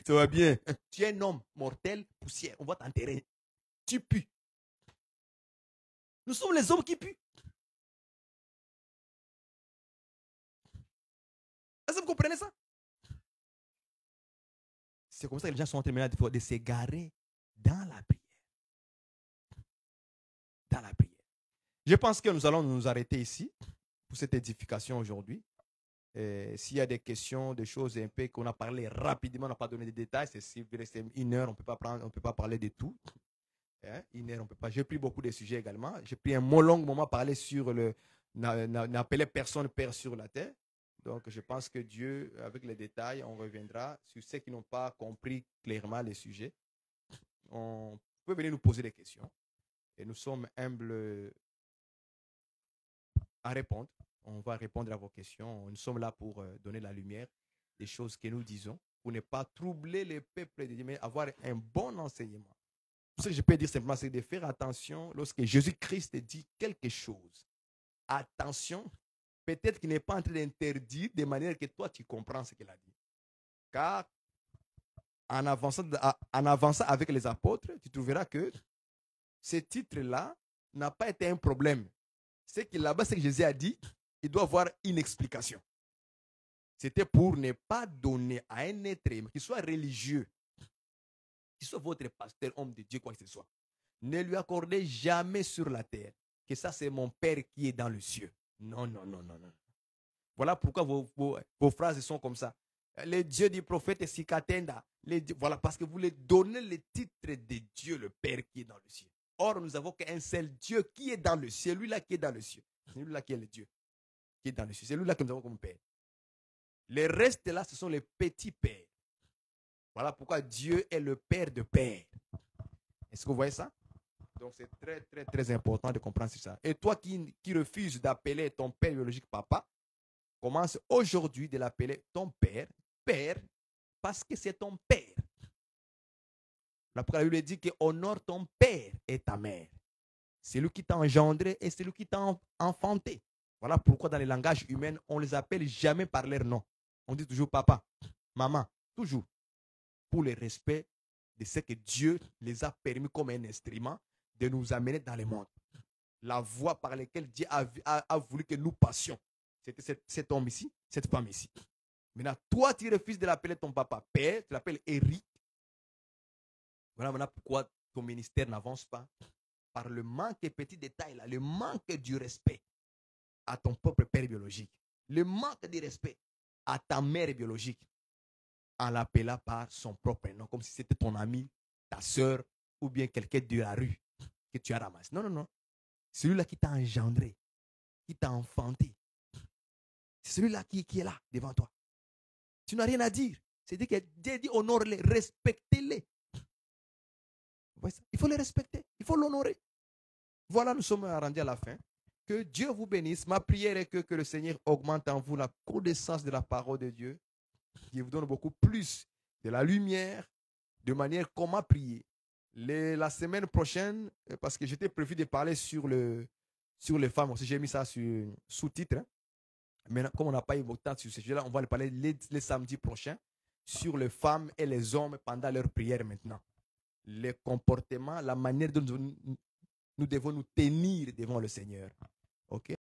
ça va bien. Tu es un homme mortel, poussière, on va t'enterrer. Tu pues. Nous sommes les hommes qui puent. Est-ce que vous comprenez ça? C'est comme ça que les gens sont en train de s'égarer dans la prière. Dans la prière. Je pense que nous allons nous arrêter ici pour cette édification aujourd'hui. S'il y a des questions, des choses un peu qu'on a parlé rapidement, on n'a pas donné de détails, c'est une heure, on ne peut pas parler de tout. Une heure, on peut pas. J'ai pris beaucoup de sujets également. J'ai pris un long moment à parler sur n'appeler personne Père sur la terre. Donc, je pense que Dieu, avec les détails, on reviendra sur ceux qui n'ont pas compris clairement les sujets. On peut venir nous poser des questions. Et nous sommes humbles à répondre. On va répondre à vos questions. Nous sommes là pour donner la lumière des choses que nous disons, pour ne pas troubler les peuples de Dieu, mais avoir un bon enseignement. Ce que je peux dire simplement, c'est de faire attention lorsque Jésus-Christ dit quelque chose. Attention, peut-être qu'il n'est pas en train d'interdire de manière que toi, tu comprends ce qu'il a dit. Car en avançant avec les apôtres, tu trouveras que ce titre-là n'a pas été un problème. C'est que là-bas, ce que Jésus a dit, il doit avoir une explication. C'était pour ne pas donner à un être humain, qui soit religieux, qui soit votre pasteur, homme de Dieu, quoi que ce soit, ne lui accordez jamais sur la terre que ça c'est mon Père qui est dans le ciel. Non, non, non, non, non. Voilà pourquoi vos phrases sont comme ça. Les dieux du prophète Sikatenda. Voilà, parce que vous voulez donner le titre de Dieu, le Père qui est dans le ciel. Or, nous avons qu'un seul Dieu qui est dans le ciel. C'est lui-là qui est dans le ciel. C'est lui-là qui est le Dieu qui est dans le ciel. C'est lui-là que nous avons comme Père. Les restes là, ce sont les petits pères. Voilà pourquoi Dieu est le Père de pères. Est-ce que vous voyez ça? Donc, c'est très, très, très important de comprendre ça. Et toi qui refuses d'appeler ton père biologique papa, commence aujourd'hui de l'appeler ton père, père, parce que c'est ton père. Là pourquoi la Bible dit que honore ton père et ta mère. C'est lui qui t'a engendré et c'est lui qui t'a enfanté. Voilà pourquoi dans les langages humains, on ne les appelle jamais par leur nom. On dit toujours papa, maman, toujours. Pour le respect de ce que Dieu les a permis comme un instrument de nous amener dans le monde. La voie par laquelle Dieu a voulu que nous passions. C'était cet homme ici, cette femme ici. Maintenant, toi, tu refuses de l'appeler ton papa père, tu l'appelles Eric. Voilà maintenant pourquoi ton ministère n'avance pas. Par le manque de petits détails, là, le manque du respect à ton propre père biologique, le manque de respect à ta mère biologique, en l'appelant par son propre nom, comme si c'était ton ami, ta soeur, ou bien quelqu'un de la rue que tu as ramassé. Non, non, non. Celui-là qui t'a engendré, qui t'a enfanté, c'est celui-là qui est là devant toi. Tu n'as rien à dire. C'est-à-dire que Dieu dit honore-les, respectez-les. Il faut les respecter, il faut l'honorer. Voilà, nous sommes rendus à la fin. Que Dieu vous bénisse. Ma prière est que le Seigneur augmente en vous la connaissance de la parole de Dieu, qui vous donne beaucoup plus de la lumière, de manière comment prier. La semaine prochaine, parce que j'étais prévu de parler sur les femmes aussi, j'ai mis ça sur sous-titre. Hein. Mais comme on n'a pas eu beaucoup de temps sur ce sujet-là, on va le parler les samedis prochains sur les femmes et les hommes pendant leur prière maintenant. Les comportements, la manière dont nous devons nous tenir devant le Seigneur. OK?